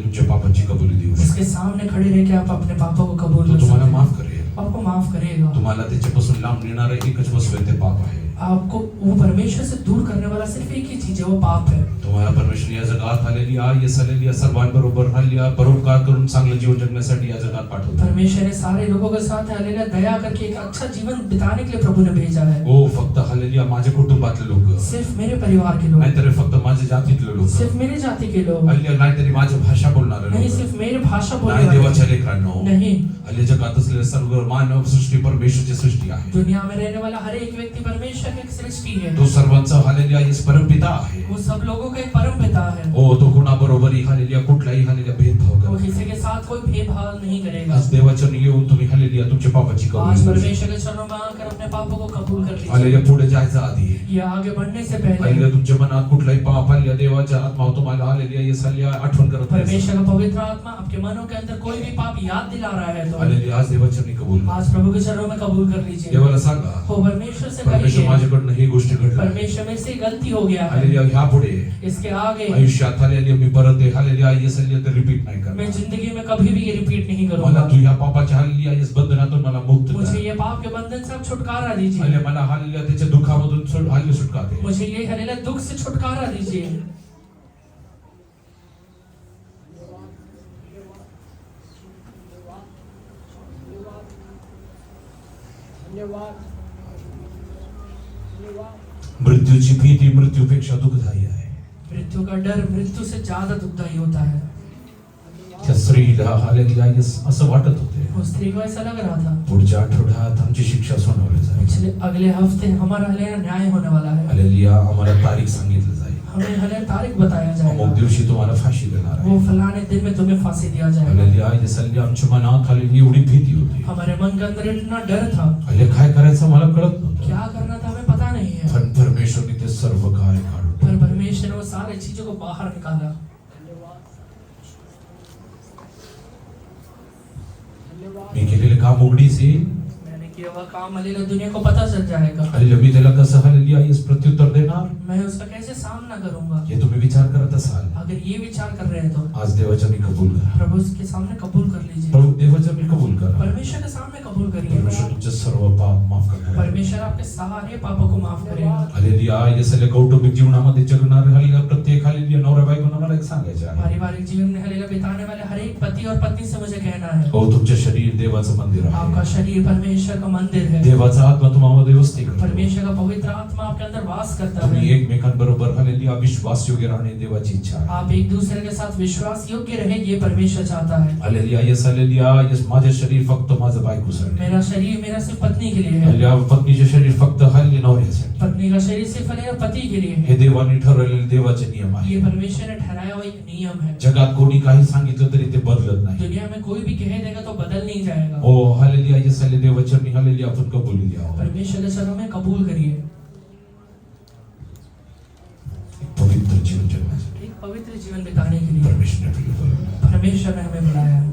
[SPEAKER 1] पापाची कबुली देऊ शकता.
[SPEAKER 2] उसके सामने खड़े रह के आप अपने पापों को कबूल
[SPEAKER 1] तो
[SPEAKER 2] कर
[SPEAKER 1] तुम्हाला
[SPEAKER 2] सकते
[SPEAKER 1] माफ
[SPEAKER 2] हैं.
[SPEAKER 1] करेल.
[SPEAKER 2] आपको माफ करेगा.
[SPEAKER 1] तुम्हाला त्याच्यापासून लांब नेणारं एकच वस्तू आहे, ते पाप आहे.
[SPEAKER 2] आपको वो परमेश्वर से दूर करने वाला सिर्फ एक ही चीज है, वो पाप है.
[SPEAKER 1] तुम्हाला परमेश्वर या जगात हालेलुया येस हालेलुया सर्वांबरोबर हालेलुया परोपकार करून चांगलं जीवन जगण्यासाठी या जगात पाठवतो.
[SPEAKER 2] परमेश्वर ने सारे लोगों के साथ हालेलुया दया करके एक अच्छा जीवन बिताने के लिए प्रभु ने भेजा है.
[SPEAKER 1] ओ फक्त हालेलुया माझ्या कुटुंबातले लोक,
[SPEAKER 2] सिर्फ मेरे परिवार के लोग,
[SPEAKER 1] नाहीतर फक्त माझ्या जातीतले लोक,
[SPEAKER 2] सिर्फ मेरी जाति के लोग,
[SPEAKER 1] हालेलुया नाहीतरी माझी भाषा बोलणारे
[SPEAKER 2] नहीं
[SPEAKER 1] लोक,
[SPEAKER 2] सिर्फ मेरी भाषा बोलने
[SPEAKER 1] नाही
[SPEAKER 2] वाले,
[SPEAKER 1] देवाच्या लेकरांनो.
[SPEAKER 2] नहीं
[SPEAKER 1] हालेलुया जगात असलेले सर्व मानव सृष्टी परमेश्वरची सृष्टी आहे.
[SPEAKER 2] दुनिया में रहने वाला हर एक व्यक्ति परमेश्वर की एक सृष्टि है.
[SPEAKER 1] तो सर्वांचा हालेलुया येस परमपिता आहे.
[SPEAKER 2] वो सब लोगों का एक परम पिता है.
[SPEAKER 1] ओ तो कोणाबरोबरही हालेलुया कुठलाही हालेलुया भेदभाव
[SPEAKER 2] वो
[SPEAKER 1] करत
[SPEAKER 2] किसी
[SPEAKER 1] नाही.
[SPEAKER 2] के साथ कोई भेदभाव नहीं करेगा.
[SPEAKER 1] आज देवाच्या येऊन तुम्ही हालेलुया तुमच्या पापाची
[SPEAKER 2] आज
[SPEAKER 1] कबुली करू शकता.
[SPEAKER 2] परमेश्वर के चरणों में आकर अपने पापों को कबूल कर लीजिए.
[SPEAKER 1] हालेलुया पुढे जायचं आधी
[SPEAKER 2] ये आगे बढ़ने से
[SPEAKER 1] हालेलुया
[SPEAKER 2] पहले
[SPEAKER 1] तुमच्या मनात कुठलाही पाप हालेलुया देवाच्या आत्मा तुम्हाला हालेलुया येस हालेलुया आठवण करत नाही.
[SPEAKER 2] परमेश्वर का पवित्र आत्मा आपके मनों के अंदर कोई भी पाप याद दिला रहा है तो
[SPEAKER 1] हालेलुया आज देवाच्या कबूल करा.
[SPEAKER 2] आज प्रभु के चरणों में कबूल कर लीजिए.
[SPEAKER 1] देवाला सांगा
[SPEAKER 2] हो परमेश्वर से
[SPEAKER 1] परमेश्वर
[SPEAKER 2] कहिए,
[SPEAKER 1] माझ्याकडनं ही गोष्ट घडली.
[SPEAKER 2] परमेश्वर मेरे से गलती हो गया है.
[SPEAKER 1] हालेलुया ह्या पुढे
[SPEAKER 2] इसके आगे
[SPEAKER 1] आयुष्यात हालेलुया मी परत आहे हालेलुया येस हालेलुया ते रिपीट नाही
[SPEAKER 2] मैं
[SPEAKER 1] करणार.
[SPEAKER 2] जिंदगी में कभी भी ये रिपीट नहीं
[SPEAKER 1] मला
[SPEAKER 2] करूंगा.
[SPEAKER 1] तू ह्या पापाच्या हालेलुया येस बंधनातून मला मुक्त कर.
[SPEAKER 2] मुझे ये पाप के बंधन से आप छुटकारा दीजिए.
[SPEAKER 1] हालेलुया मला हालेलुया त्याच्या दुःखामधून हालेलुया सुटका दे.
[SPEAKER 2] मुझे ये हालेलुया दुख से छुटकारा दीजिए.
[SPEAKER 1] मृत्यूची भीती मृत्यूपेक्षा दुःखदायी आहे.
[SPEAKER 2] मृत्यू का डर मृत्यू से ज्यादा दुखदायी होता है.
[SPEAKER 1] त्या स्त्रीला हालेलुया येस असं वाटत होते
[SPEAKER 2] उस स्त्री को ऐसा लग रहा था
[SPEAKER 1] पुढच्या आठवड्यात आमची शिक्षा सुनावली जाईल.
[SPEAKER 2] पिछले अगले हफ्ते हमारा हालेलुया न्याय होने वाला है.
[SPEAKER 1] हालेलुया आम्हाला तारीख सांगितलं जाईल.
[SPEAKER 2] हमें हालेलुया तारीख बताया
[SPEAKER 1] अमुक
[SPEAKER 2] जाएगा.
[SPEAKER 1] दिवशी तुम्हाला फाशी देणार
[SPEAKER 2] वो
[SPEAKER 1] आहे.
[SPEAKER 2] फलाने दिन में तुम्हें फांसी दिया जाएगा.
[SPEAKER 1] हालेलुया येस हालेलुया आमच्या मनात हालेलुया एवढी भीती होती.
[SPEAKER 2] हमारे मन के अंदर इतना डर था,
[SPEAKER 1] हालेलुया काय करायचं मला कळत नव्हतं.
[SPEAKER 2] क्या करना था हमें पता नहीं है.
[SPEAKER 1] पण परमेश्वरने ते सर्व काय काढून
[SPEAKER 2] पर परमेश्वर ने वो सारी चीजों को बाहर निकाला.
[SPEAKER 1] मी केलेले काम उघडीस येईल.
[SPEAKER 2] मैंने किया हुआ काम हालेलुया दुनिया को पता चल जाएगा.
[SPEAKER 1] हालेलुया मी त्याला कसं हालेलुया येस प्रत्युत्तर देणार
[SPEAKER 2] मैं उसका कैसे सामना करूंगा.
[SPEAKER 1] हे तुम्ही विचार करत असाल.
[SPEAKER 2] अगर ये विचार कर रहे हैं तो
[SPEAKER 1] आज देवाच्या मी कबूल करा.
[SPEAKER 2] प्रभु के सामने कबूल कर लीजिए.
[SPEAKER 1] प्रभू देवाच्या मी कबूल करा.
[SPEAKER 2] परमेश्वर के सामने कबूल करिए.
[SPEAKER 1] परमेश्वर तुमचे सर्व पाप माफ करणार.
[SPEAKER 2] परमेश्वर आपके सारे पापों को माफ करेगा.
[SPEAKER 1] हालेलुया येस हालेलुया कौटुंबिक जीवनामध्ये जगणारे हालेलुया प्रत्येक हालेलुया नवरा बायकोंना मला एक सांगायचं आहे.
[SPEAKER 2] पारिवारिक जीवन में हालेलुया बिताने वाले हर एक पति और पत्नी से मुझे कहना है,
[SPEAKER 1] हो तुमचे शरीर देवाचं मंदिर
[SPEAKER 2] आपका
[SPEAKER 1] आहे.
[SPEAKER 2] शरीर परमेश्वर का मंदिर है.
[SPEAKER 1] देवाचा आत्मा तुम्हामध्ये वस्ती करतो.
[SPEAKER 2] परमेश्वर का पवित्र आत्मा आपके अंदर वास करता
[SPEAKER 1] तुम्ही
[SPEAKER 2] है.
[SPEAKER 1] एकमेकांबरोबर हालेलुया विश्वास योग्य राहणे देवाची इच्छा आहे.
[SPEAKER 2] आप एक दूसरे के साथ विश्वास योग्य रहे, ये परमेश्वर चाहता है.
[SPEAKER 1] हालेलुया येस हालेलुया येस माझे शरीर फक्त माझं बायकोसाठी.
[SPEAKER 2] मेरा शरीर मेरा सिर्फ पत्नी के लिए है.
[SPEAKER 1] हालेलुया पत्नीचे शरीर फक्त हालेलुया नवऱ्यासाठी.
[SPEAKER 2] पत्नी का शरीर सिर्फ हालेलुया पति के लिए
[SPEAKER 1] हे
[SPEAKER 2] है.
[SPEAKER 1] देवाने ठरवलेले देवाचे नियम आहे.
[SPEAKER 2] ये परमेश्वर ने ठहराया हुआ एक नियम है.
[SPEAKER 1] जगात कोणी काही सांगितलं तरी ते बदलत नाही.
[SPEAKER 2] दुनिया में कोई भी कह देगा तो बदल नहीं जाएगा.
[SPEAKER 1] हो हालेलुया येस हालेलुया देवाचरणी हालेलुया आपण कबुली द्या.
[SPEAKER 2] परमेश्वर के चरणों में कबूल करिए.
[SPEAKER 1] पवित्र जीवन जगण्यासाठी
[SPEAKER 2] एक पवित्र जीवन बिताने के लिए
[SPEAKER 1] परमेश्वरने आपल्याला बोलवलं.
[SPEAKER 2] परमेश्वर ने हमें बुलाया है.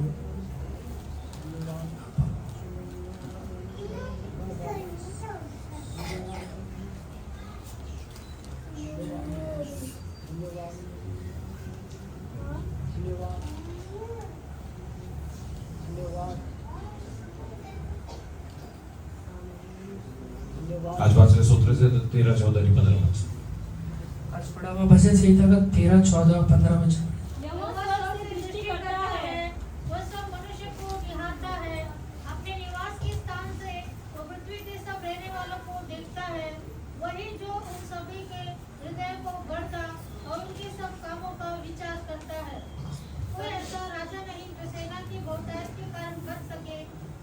[SPEAKER 1] आज वाचले सूत्र 13, 14 आणि 15
[SPEAKER 2] आज पढ़ा हुआ भजन संहिता का 13, 14, 15 वचन.
[SPEAKER 3] यहोवा सबसे दृष्टि करता है,
[SPEAKER 4] वह सब मनुष्य को निहारता है, अपने निवास के स्थान से वो पृथ्वी के सब रहने वालों को देखता है. वही जो उन सभी के हृदय को गढ़ता और उनके सब कामों का विचार करता है. कोई ऐसा राजा नहीं जो सेना की बहुतायत के कारण कर सके.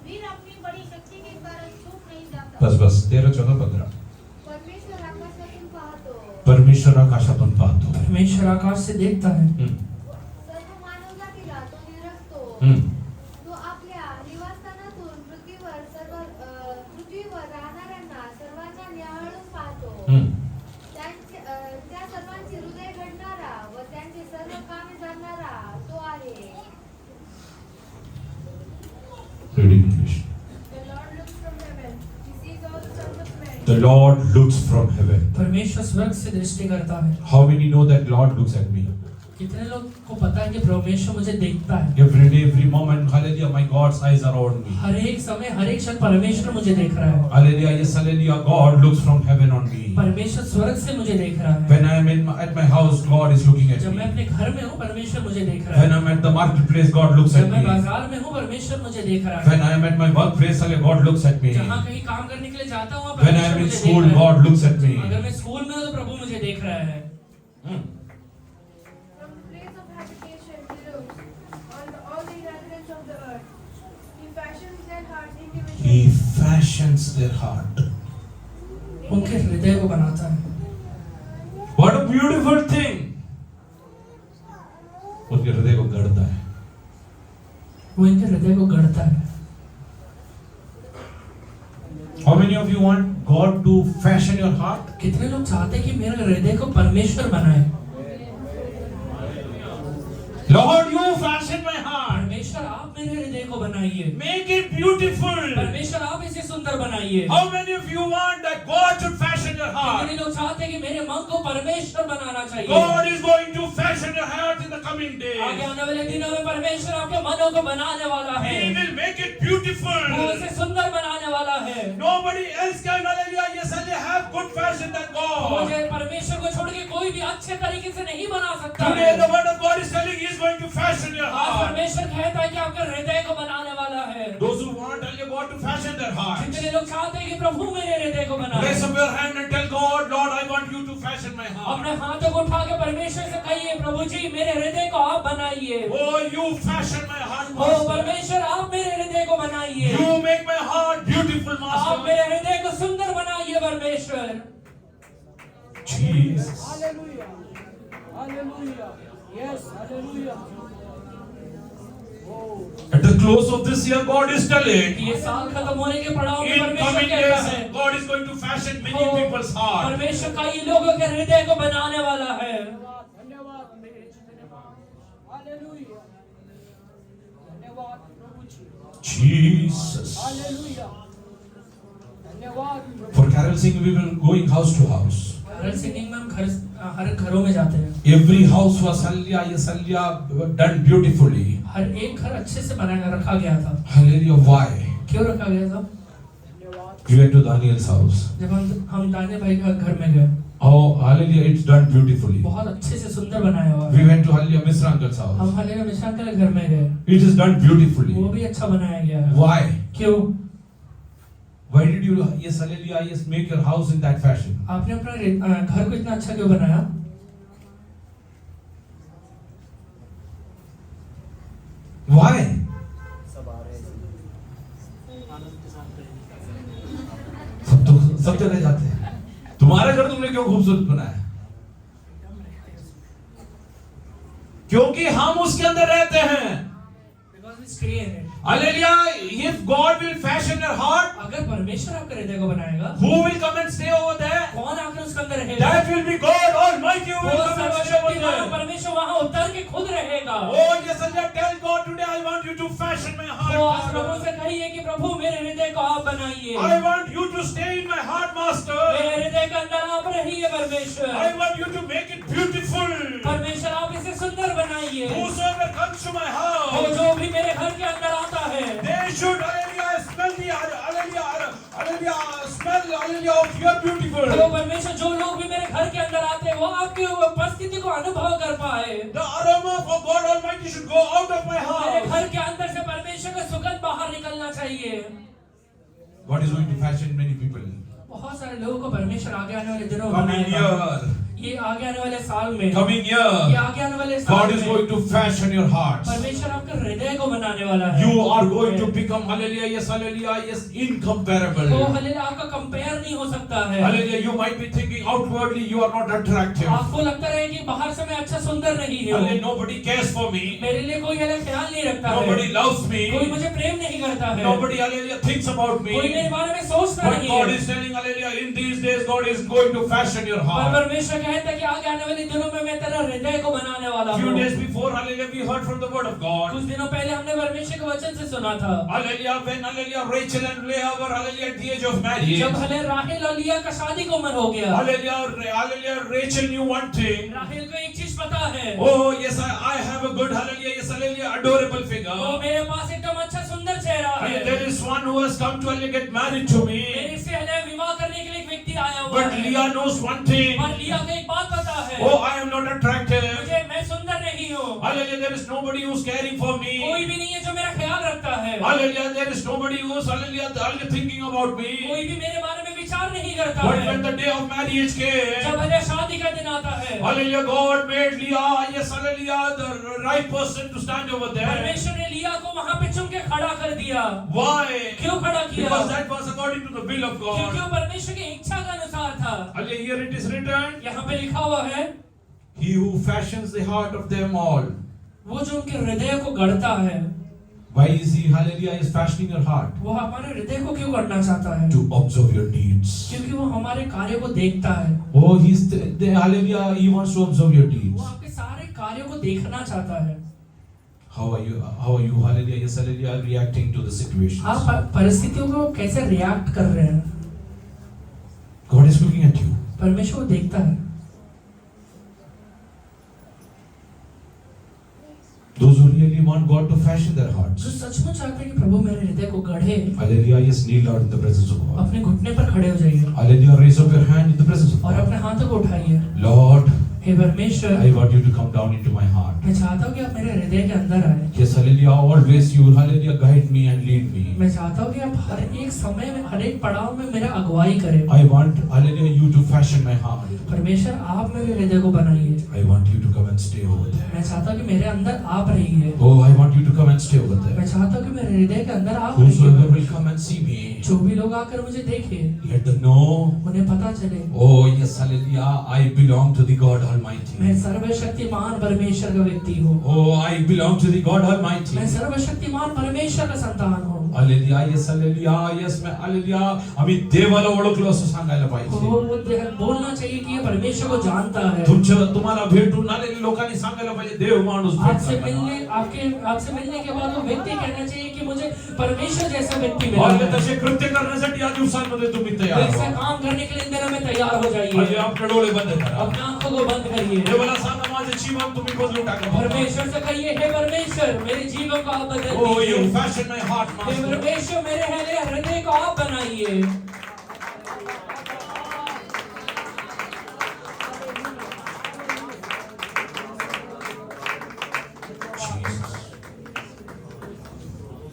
[SPEAKER 4] वीर अपनी बड़ी शक्ति के कारण चूक नहीं जाता.
[SPEAKER 1] बस 13, 14, 15.
[SPEAKER 4] परमेश्वर आकाशातून पाहतो,
[SPEAKER 1] परमेश्वर आकाशातून पाहतो.
[SPEAKER 2] परमेश्वर आकाश से देखता है.
[SPEAKER 4] सर्व मानवजातीला तो निरखतो. तो आपल्या निवासस्थानातून पृथ्वीवर राहणाऱ्यांना सर्वांना निहाळून पाहतो. त्या सर्वांचे हृदय घडणारा व त्यांचे सर्व कामे जाणणारा तो आहे.
[SPEAKER 1] Reading English.
[SPEAKER 5] The Lord looks from heaven. He sees all the sons of men.
[SPEAKER 1] The Lord looks from heaven.
[SPEAKER 2] परमेश्वर स्वर्ग से दृष्टि करता है.
[SPEAKER 1] How many know that Lord looks at me?
[SPEAKER 2] कितने लोग को पता है कि परमेश्वर मुझे देखता है?
[SPEAKER 1] Every day, every moment, hallelujah, my God's eyes are on me.
[SPEAKER 2] हर एक समय हर एक क्षण परमेश्वर मुझे देख रहा है।
[SPEAKER 1] Hallelujah, yes, hallelujah, God looks from heaven on me.
[SPEAKER 2] परमेश्वर स्वर्ग से मुझे देख रहा है।
[SPEAKER 1] When I am at my house, God is looking at
[SPEAKER 2] जब मैं
[SPEAKER 1] me.
[SPEAKER 2] अपने घर में हूँ परमेश्वर मुझे देख रहा
[SPEAKER 1] When
[SPEAKER 2] है।
[SPEAKER 1] I am at the marketplace, God looks
[SPEAKER 2] जब
[SPEAKER 1] at
[SPEAKER 2] मैं
[SPEAKER 1] me.
[SPEAKER 2] बाजार में हूँ परमेश्वर मुझे देख रहा है।
[SPEAKER 1] When I am at my workplace, God looks at me.
[SPEAKER 2] जहाँ कहीं काम करने के लिए जाता हूँ वहाँ
[SPEAKER 1] When I
[SPEAKER 2] परमेश्वर
[SPEAKER 1] am in
[SPEAKER 2] मुझे
[SPEAKER 1] school,
[SPEAKER 2] देख रहा है।
[SPEAKER 1] God looks at me.
[SPEAKER 2] अगर मैं स्कूल में हूँ तो प्रभु मुझे देख रहा है।
[SPEAKER 5] From the place of habitation he looks on all the inhabitants of the earth. He fashions their hearts individually.
[SPEAKER 1] He fashions their heart.
[SPEAKER 2] उनके हृदय को बनाता है।
[SPEAKER 1] What a beautiful thing. उनके हृदय को गढ़ता है.
[SPEAKER 2] वो इनके हृदय को गढ़ता है।
[SPEAKER 1] How many of you want God to fashion your heart?
[SPEAKER 2] कितने लोग चाहते हैं कि मेरे हृदय को परमेश्वर बनाए?
[SPEAKER 1] Lord, you fashion my heart.
[SPEAKER 2] परमेश्वर आप मेरे हृदय को बनाइए।
[SPEAKER 1] Make it beautiful.
[SPEAKER 2] परमेश्वर आप इसे सुंदर बनाइए।
[SPEAKER 1] How many of you want that God should fashion your heart?
[SPEAKER 2] कितने लोग चाहते हैं कि मेरे मन को परमेश्वर बनाना चाहिए?
[SPEAKER 1] God is going to fashion your heart in the coming
[SPEAKER 2] आगे
[SPEAKER 1] days.
[SPEAKER 2] आने वाले दिनों में परमेश्वर आपके मनों को बनाने वाला है।
[SPEAKER 1] He will make it
[SPEAKER 2] वो
[SPEAKER 1] beautiful.
[SPEAKER 2] इसे सुंदर बनाने वाला है।
[SPEAKER 1] Nobody else can, hallelujah, yes, hallelujah, have good fashion than God.
[SPEAKER 2] मुझे परमेश्वर को छोड़ के कोई भी अच्छे तरीके से नहीं बना सकता
[SPEAKER 1] Today
[SPEAKER 2] है।
[SPEAKER 1] the word of God is telling He is going to fashion your
[SPEAKER 2] आज
[SPEAKER 1] heart.
[SPEAKER 2] परमेश्वर कहता है कि आपके हृदय को बनाने वाला है।
[SPEAKER 1] Those who want, hallelujah, God to fashion their hearts.
[SPEAKER 2] जितने लोग चाहते हैं कि प्रभु मेरे हृदय को बनाए,
[SPEAKER 1] Raise up your hand and tell God, Lord, I want you to fashion my heart.
[SPEAKER 2] अपने हाथों को उठा के परमेश्वर से कहिए, प्रभु जी मेरे हृदय को आप बनाइए।
[SPEAKER 1] Oh, you fashion my heart,
[SPEAKER 2] O
[SPEAKER 1] Master.
[SPEAKER 2] परमेश्वर आप मेरे हृदय को बनाइए।
[SPEAKER 1] You make my heart beautiful,
[SPEAKER 2] आप
[SPEAKER 1] Master.
[SPEAKER 2] मेरे हृदय को सुंदर बनाइए परमेश्वर।
[SPEAKER 1] Jesus.
[SPEAKER 6] Hallelujah. Hallelujah. Yes, hallelujah. Oh.
[SPEAKER 1] At the close of this year, God is telling,
[SPEAKER 2] ये साल खत्म होने के पड़ाव में
[SPEAKER 1] in
[SPEAKER 2] परमेश्वर
[SPEAKER 1] coming
[SPEAKER 2] कहता है,
[SPEAKER 1] days, God is going to fashion many
[SPEAKER 2] O
[SPEAKER 1] people's heart.
[SPEAKER 2] परमेश्वर कई लोगों के हृदय को बनाने वाला है।
[SPEAKER 6] धन्यवाद मेरे धन्यवाद। Hallelujah. धन्यवाद प्रभु जी।
[SPEAKER 1] Jesus.
[SPEAKER 6] Hallelujah. धन्यवाद प्रभु।
[SPEAKER 1] For carol singing, we will going house to house.
[SPEAKER 2] Carol singing में हम हर घरों में जाते हैं।
[SPEAKER 1] Every house was, hallelujah, yes, hallelujah, done beautifully.
[SPEAKER 2] हर एक घर अच्छे से बनाया रखा गया था।
[SPEAKER 1] Hallelujah. Why?
[SPEAKER 2] क्यों रखा गया था?
[SPEAKER 1] We went to Daniel's house.
[SPEAKER 2] जब हम दानियल भाई का घर में गए,
[SPEAKER 1] Oh, hallelujah, it's done beautifully.
[SPEAKER 2] बहुत अच्छे से सुंदर बनाया हुआ
[SPEAKER 1] We
[SPEAKER 2] है।
[SPEAKER 1] went to Hallelujah, Mr. Uncle's house.
[SPEAKER 2] हम हालेलुया मिशन के घर में गए,
[SPEAKER 1] It is done beautifully.
[SPEAKER 2] वो भी अच्छा बनाया गया है।
[SPEAKER 1] Why?
[SPEAKER 2] क्यों?
[SPEAKER 1] Why did you, yes, hallelujah, yes, make your house in that fashion?
[SPEAKER 2] आपने अपना घर को इतना अच्छा क्यों बनाया?
[SPEAKER 1] Why? सब जगह जाते हैं। तुम्हारा घर तुमने क्यों खूबसूरत बनाया? क्योंकि हम उसके अंदर रहते हैं।
[SPEAKER 2] Because we stay in it.
[SPEAKER 1] Hallelujah, if God will fashion your heart,
[SPEAKER 2] अगर परमेश्वर आपके हृदय को बनाएगा,
[SPEAKER 1] who will come and stay over there?
[SPEAKER 2] कौन आकर उसके अंदर रहेगा?
[SPEAKER 1] That will be God Almighty who
[SPEAKER 2] वो
[SPEAKER 1] will come and stay over
[SPEAKER 2] सर्वशक्तिमान
[SPEAKER 1] there.
[SPEAKER 2] परमेश्वर वहाँ उतर के खुद रहेगा।
[SPEAKER 1] Oh yes, hallelujah, tell God today I want you to fashion my heart.
[SPEAKER 2] तो आज प्रभु
[SPEAKER 1] Master.
[SPEAKER 2] से कहिए कि प्रभु मेरे हृदय को आप बनाइए।
[SPEAKER 1] I want you to stay in my heart, Master.
[SPEAKER 2] मेरे हृदय के अंदर आप रहिए परमेश्वर।
[SPEAKER 1] I want you to make it beautiful.
[SPEAKER 2] परमेश्वर आप इसे सुंदर बनाइए।
[SPEAKER 1] Whosoever comes to my
[SPEAKER 2] वो
[SPEAKER 1] house,
[SPEAKER 2] जो भी मेरे घर के अंदर आता है,
[SPEAKER 1] they should, hallelujah, smell the, hallelujah, hallelujah, smell, hallelujah, of your beautiful.
[SPEAKER 2] तो परमेश्वर जो लोग भी मेरे घर के अंदर आते हैं, वो आपकी उपस्थिति को अनुभव कर पाए।
[SPEAKER 1] The aroma of God Almighty should go out of my
[SPEAKER 2] मेरे
[SPEAKER 1] house.
[SPEAKER 2] घर के अंदर से परमेश्वर का सुगंध बाहर निकलना चाहिए।
[SPEAKER 1] God is going to fashion many people.
[SPEAKER 2] बहुत सारे लोगों को परमेश्वर आगे आने वाले दिनों में
[SPEAKER 1] Coming
[SPEAKER 2] बनाएगा।
[SPEAKER 1] year,
[SPEAKER 2] ये आगे आने वाले साल में,
[SPEAKER 1] coming
[SPEAKER 2] ये
[SPEAKER 1] year,
[SPEAKER 2] आगे आने वाले साल
[SPEAKER 1] God is
[SPEAKER 2] में
[SPEAKER 1] going to fashion your hearts.
[SPEAKER 2] परमेश्वर आपके हृदय को बनाने वाला है।
[SPEAKER 1] You are going to become, hallelujah, yes, incomparable.
[SPEAKER 2] वो हालेलुया आपका कंपेयर नहीं हो सकता है।
[SPEAKER 1] Hallelujah, you might be thinking outwardly you are not attractive.
[SPEAKER 2] आपको लगता है कि बाहर से मैं अच्छा सुंदर नहीं हूँ,
[SPEAKER 1] Hallelujah, nobody cares for me.
[SPEAKER 2] मेरे लिए कोई अलग ख्याल नहीं रखता है,
[SPEAKER 1] Nobody loves
[SPEAKER 2] कोई
[SPEAKER 1] me.
[SPEAKER 2] मुझे प्रेम नहीं करता है,
[SPEAKER 1] Nobody, hallelujah, thinks about
[SPEAKER 2] कोई मेरे
[SPEAKER 1] me.
[SPEAKER 2] बारे में सोचता
[SPEAKER 1] But
[SPEAKER 2] नहीं
[SPEAKER 1] God
[SPEAKER 2] है।
[SPEAKER 1] is telling, hallelujah, in these days God is going to fashion your
[SPEAKER 2] पर
[SPEAKER 1] heart.
[SPEAKER 2] परमेश्वर कहता है कि आगे आने वाले दिनों में मैं तेरा हृदय को बनाने वाला
[SPEAKER 1] Few
[SPEAKER 2] हूँ।
[SPEAKER 1] days before, hallelujah, we heard from the word of God.
[SPEAKER 2] कुछ दिनों पहले हमने परमेश्वर के वचन से सुना था,
[SPEAKER 1] Hallelujah, when hallelujah, Rachel and Leah were hallelujah at the age of marriage.
[SPEAKER 2] जब हले राहेल और लिया का शादी को उम्र हो गया।
[SPEAKER 1] Hallelujah, Rachel knew one thing.
[SPEAKER 2] राहेल को एक चीज पता है,
[SPEAKER 1] Oh, yes, I have a good hallelujah, yes, hallelujah, adorable figure.
[SPEAKER 2] वो मेरे पास एकदम अच्छा सुंदर चेहरा है।
[SPEAKER 1] There is one who has come to hallelujah, get married to me.
[SPEAKER 2] मेरे से हले विवाह करने के लिए एक व्यक्ति आया हुआ
[SPEAKER 1] But
[SPEAKER 2] है।
[SPEAKER 1] Leah knows one thing.
[SPEAKER 2] और लिया को एक बात पता है,
[SPEAKER 1] Oh, I am not attractive.
[SPEAKER 2] मैं सुंदर नहीं हूँ।
[SPEAKER 1] Hallelujah, there is nobody who's caring for me.
[SPEAKER 2] कोई भी नहीं है जो मेरा ख्याल रखता है।
[SPEAKER 1] Hallelujah, there is nobody who's hallelujah, thinking about me.
[SPEAKER 2] कोई भी मेरे बारे में विचार नहीं करता
[SPEAKER 1] But
[SPEAKER 2] है।
[SPEAKER 1] when the day of marriage came,
[SPEAKER 2] जब हले शादी का दिन आता है,
[SPEAKER 1] hallelujah, God made Leah, yes, hallelujah, the right person to stand over there.
[SPEAKER 2] परमेश्वर ने लिया को वहाँ पे चुन के खड़ा कर दिया।
[SPEAKER 1] Why?
[SPEAKER 2] क्यों खड़ा किया?
[SPEAKER 1] Because that was according to the will of
[SPEAKER 2] क्योंकि
[SPEAKER 1] God.
[SPEAKER 2] वो परमेश्वर की इच्छा के अनुसार था।
[SPEAKER 1] Hallelujah, here it is written,
[SPEAKER 2] यहाँ पे लिखा हुआ है,
[SPEAKER 1] He who fashions the heart of them all.
[SPEAKER 2] वो जो उनके हृदय को गढ़ता है,
[SPEAKER 1] Why is he, hallelujah, is fashioning your heart?
[SPEAKER 2] वो हमारे हृदय को क्यों गढ़ना चाहता है?
[SPEAKER 1] To observe your deeds.
[SPEAKER 2] क्योंकि वो हमारे कार्य को देखता है।
[SPEAKER 1] Oh, hallelujah, he wants to observe your deeds.
[SPEAKER 2] वो आपके सारे कार्यों को देखना चाहता है।
[SPEAKER 1] How are you, hallelujah, yes, hallelujah, reacting to the situations?
[SPEAKER 2] आप परिस्थितियों को कैसे रिएक्ट कर रहे हैं?
[SPEAKER 1] God is looking at you.
[SPEAKER 2] परमेश्वर देखता है।
[SPEAKER 1] Those who really want God to fashion their hearts.
[SPEAKER 2] जो सचमुच चाहते हैं कि प्रभु मेरे हृदय को गढ़े,
[SPEAKER 1] Hallelujah, yes, kneel down in the presence of God.
[SPEAKER 2] अपने घुटने पर खड़े हो जाइए
[SPEAKER 1] Hallelujah, raise up your hand in the presence of
[SPEAKER 2] और
[SPEAKER 1] God.
[SPEAKER 2] अपने हाथों को उठाइए।
[SPEAKER 1] Lord,
[SPEAKER 2] हे परमेश्वर,
[SPEAKER 1] I want you to come down into my heart.
[SPEAKER 2] मैं चाहता हूँ कि आप मेरे हृदय के अंदर आए।
[SPEAKER 1] Yes, hallelujah, always you, hallelujah, guide me and lead me.
[SPEAKER 2] मैं चाहता हूँ कि आप हर एक समय में, हर एक पड़ाव में मेरा अगुवाई करें।
[SPEAKER 1] I want, hallelujah, you to fashion my heart.
[SPEAKER 2] परमेश्वर, आप मेरे हृदय को बनाइए।
[SPEAKER 1] I want you to come and stay over there.
[SPEAKER 2] मैं चाहता हूँ कि मेरे अंदर आप रहिए।
[SPEAKER 1] Oh, I want you to come and stay over
[SPEAKER 2] मैं
[SPEAKER 1] there.
[SPEAKER 2] चाहता हूँ कि मेरे हृदय के अंदर आप
[SPEAKER 1] Whosoever
[SPEAKER 2] रहिए।
[SPEAKER 1] will come and see me,
[SPEAKER 2] जो भी लोग आकर मुझे देखें,
[SPEAKER 1] let them know,
[SPEAKER 2] उन्हें पता चले
[SPEAKER 1] oh yes, hallelujah, I belong to the God Almighty.
[SPEAKER 2] मैं सर्वशक्तिमान परमेश्वर का व्यक्ति हूँ।
[SPEAKER 1] Oh, I belong to the God Almighty.
[SPEAKER 2] मैं सर्वशक्तिमान परमेश्वर का संतान हूँ।
[SPEAKER 1] Hallelujah, yes, hallelujah, yes, मैं hallelujah, आम्ही देवाला ओळखलो असं सांगायला पाहिजे.
[SPEAKER 2] वो बोलना चाहिए कि ये परमेश्वर को जानता है।
[SPEAKER 1] तुम्हाला भेटून आलेल्या लोकांनी सांगायला पाहिजे देव माणूस
[SPEAKER 2] आपसे
[SPEAKER 1] भेटला.
[SPEAKER 2] मिलने के बाद वो व्यक्ति कहना चाहिए कि मुझे परमेश्वर जैसा व्यक्ति मिला
[SPEAKER 1] और
[SPEAKER 2] है।
[SPEAKER 1] तसे कृत्य करण्यासाठी या दिवसांमध्ये तुम्ही तयार
[SPEAKER 2] ऐसा
[SPEAKER 1] व्हा.
[SPEAKER 2] काम करने के लिए इन दिनों में तैयार हो
[SPEAKER 1] म्हणजे
[SPEAKER 2] जाइए।
[SPEAKER 1] आपले डोळे बंद करा.
[SPEAKER 2] अपने आंखों को बंद करिए।
[SPEAKER 1] देवाला सांगा माझे जीवन तुम्ही बदलून टाका.
[SPEAKER 2] परमेश्वर से कहिए, हे परमेश्वर, मेरे जीवन को आप बदल
[SPEAKER 1] Oh, you
[SPEAKER 2] दीजिए।
[SPEAKER 1] fashion my heart,
[SPEAKER 2] hey
[SPEAKER 1] master.
[SPEAKER 2] परमेश्वर, मेरे हृदय को आप बनाइए।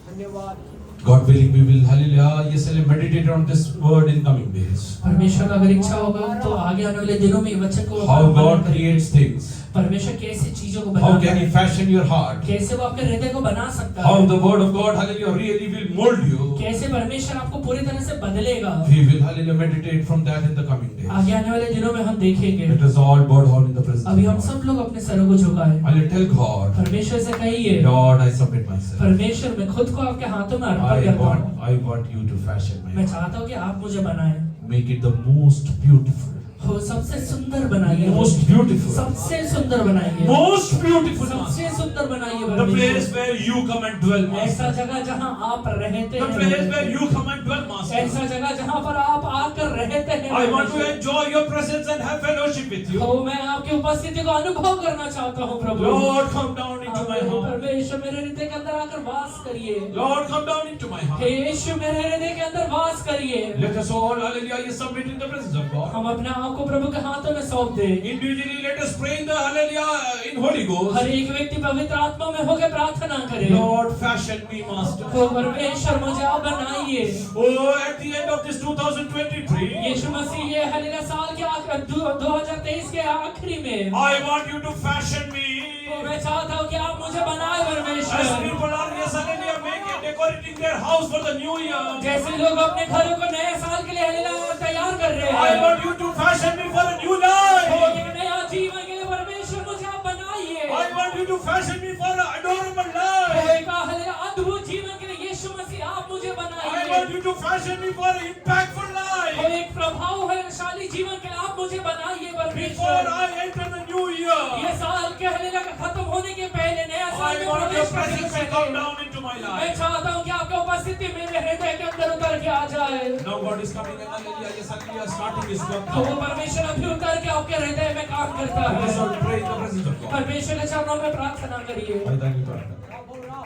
[SPEAKER 6] धन्यवाद।
[SPEAKER 1] God willing, we will hallelujah, yes, meditate on this word in coming days.
[SPEAKER 2] परमेश्वर का अगर इच्छा होगा तो आगे आने वाले दिनों में ये वचन को
[SPEAKER 1] How
[SPEAKER 2] मनन
[SPEAKER 1] God
[SPEAKER 2] करेंगे।
[SPEAKER 1] creates things.
[SPEAKER 2] परमेश्वर कैसे चीजों को
[SPEAKER 1] How
[SPEAKER 2] बनाता
[SPEAKER 1] can
[SPEAKER 2] है,
[SPEAKER 1] He fashion your heart?
[SPEAKER 2] कैसे वो आपके हृदय को बना सकता
[SPEAKER 1] How
[SPEAKER 2] है,
[SPEAKER 1] the word of God, hallelujah, really will mold you.
[SPEAKER 2] कैसे परमेश्वर आपको पूरी तरह से बदलेगा।
[SPEAKER 1] We will hallelujah meditate from that in the coming days.
[SPEAKER 2] आगे आने वाले दिनों में हम देखेंगे।
[SPEAKER 1] Let us all bow down in the presence
[SPEAKER 2] अभी
[SPEAKER 1] of
[SPEAKER 2] हम
[SPEAKER 1] God.
[SPEAKER 2] सब लोग अपने सरों को झुकाएं।
[SPEAKER 1] I'll tell God,
[SPEAKER 2] परमेश्वर से कहिए,
[SPEAKER 1] Lord, I submit myself.
[SPEAKER 2] परमेश्वर, मैं खुद को आपके हाथों में अर्पण करता हूँ।
[SPEAKER 1] I want you to fashion my
[SPEAKER 2] मैं
[SPEAKER 1] heart.
[SPEAKER 2] चाहता हूँ कि आप मुझे बनाएं,
[SPEAKER 1] Make it the most beautiful.
[SPEAKER 2] हो सबसे सुंदर बनाइए,
[SPEAKER 1] Most beautiful.
[SPEAKER 2] सबसे सुंदर बनाइए,
[SPEAKER 1] Most beautiful.
[SPEAKER 2] सबसे सुंदर बनाइए
[SPEAKER 1] The place
[SPEAKER 2] परमेश्वर।
[SPEAKER 1] where you come and dwell,
[SPEAKER 2] ऐसा
[SPEAKER 1] Master.
[SPEAKER 2] जगह जहाँ आप रहते
[SPEAKER 1] The place
[SPEAKER 2] हैं,
[SPEAKER 1] where you come and dwell, Master.
[SPEAKER 2] ऐसा जगह जहाँ पर आप आकर रहते हैं।
[SPEAKER 1] I want to enjoy your presence and have fellowship with you.
[SPEAKER 2] तो मैं आपकी उपस्थिति को अनुभव करना चाहता हूँ प्रभु।
[SPEAKER 1] Lord, come down into my heart.
[SPEAKER 2] परमेश्वर, मेरे हृदय के अंदर आकर वास करिए।
[SPEAKER 1] Lord, come down into my heart.
[SPEAKER 2] हे यीशु, मेरे हृदय के अंदर वास करिए।
[SPEAKER 1] Let us all, hallelujah, submit in the presence of God.
[SPEAKER 2] हम अपने आप को प्रभु के हाथों में सौंप दें।
[SPEAKER 1] Individually, let us pray in the hallelujah in Holy Ghost.
[SPEAKER 2] हर एक व्यक्ति पवित्र आत्मा में होकर प्रार्थना करे।
[SPEAKER 1] Lord, fashion me, Master.
[SPEAKER 2] तो परमेश्वर, मुझे आप बनाइए।
[SPEAKER 1] Oh, at the end of this 2023,
[SPEAKER 2] यीशु मसीह, ये हालेलुया साल के आखिर 2023 के आखिरी में
[SPEAKER 1] I want you to fashion me.
[SPEAKER 2] तो मैं चाहता हूँ कि आप मुझे बनाए
[SPEAKER 1] As
[SPEAKER 2] परमेश्वर।
[SPEAKER 1] people are, yes, hallelujah, making, decorating their house for the new year.
[SPEAKER 2] जैसे लोग अपने घरों को नए साल के लिए हालेलुया तैयार कर रहे
[SPEAKER 1] I
[SPEAKER 2] हैं,
[SPEAKER 1] want you to fashion me for a new
[SPEAKER 2] तो
[SPEAKER 1] life.
[SPEAKER 2] एक नया जीवन के लिए परमेश्वर मुझे आप बनाइए।
[SPEAKER 1] I want you to fashion me for an adorable
[SPEAKER 2] तो
[SPEAKER 1] life.
[SPEAKER 2] एक हालेलुया अद्भुत जीवन के लिए यीशु मसीह आप मुझे
[SPEAKER 1] I
[SPEAKER 2] बनाइए।
[SPEAKER 1] want you to fashion me for an impactful life.
[SPEAKER 2] वो एक प्रभावशाली जीवन के लिए आप मुझे बनाइए
[SPEAKER 1] Before
[SPEAKER 2] परमेश्वर।
[SPEAKER 1] I enter the new year,
[SPEAKER 2] ये साल के हालेलुया खत्म होने के पहले नया साल
[SPEAKER 1] I
[SPEAKER 2] में
[SPEAKER 1] want your
[SPEAKER 2] प्रवेश करने
[SPEAKER 1] presence
[SPEAKER 2] से
[SPEAKER 1] to come
[SPEAKER 2] पहले
[SPEAKER 1] down into my
[SPEAKER 2] मैं
[SPEAKER 1] life.
[SPEAKER 2] चाहता हूँ कि आपकी उपस्थिति मेरे हृदय के अंदर उतर के आ जाए।
[SPEAKER 1] Now God is coming and hallelujah, yes, hallelujah, starting His work
[SPEAKER 2] तो वो
[SPEAKER 1] now.
[SPEAKER 2] परमेश्वर अभी उतर के आपके हृदय में काम करता
[SPEAKER 1] Let us
[SPEAKER 2] है।
[SPEAKER 1] all pray in the presence of God.
[SPEAKER 2] परमेश्वर के चरणों में प्रार्थना करिए।
[SPEAKER 1] I thank you, Father.
[SPEAKER 6] Kabura.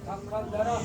[SPEAKER 6] Takandara.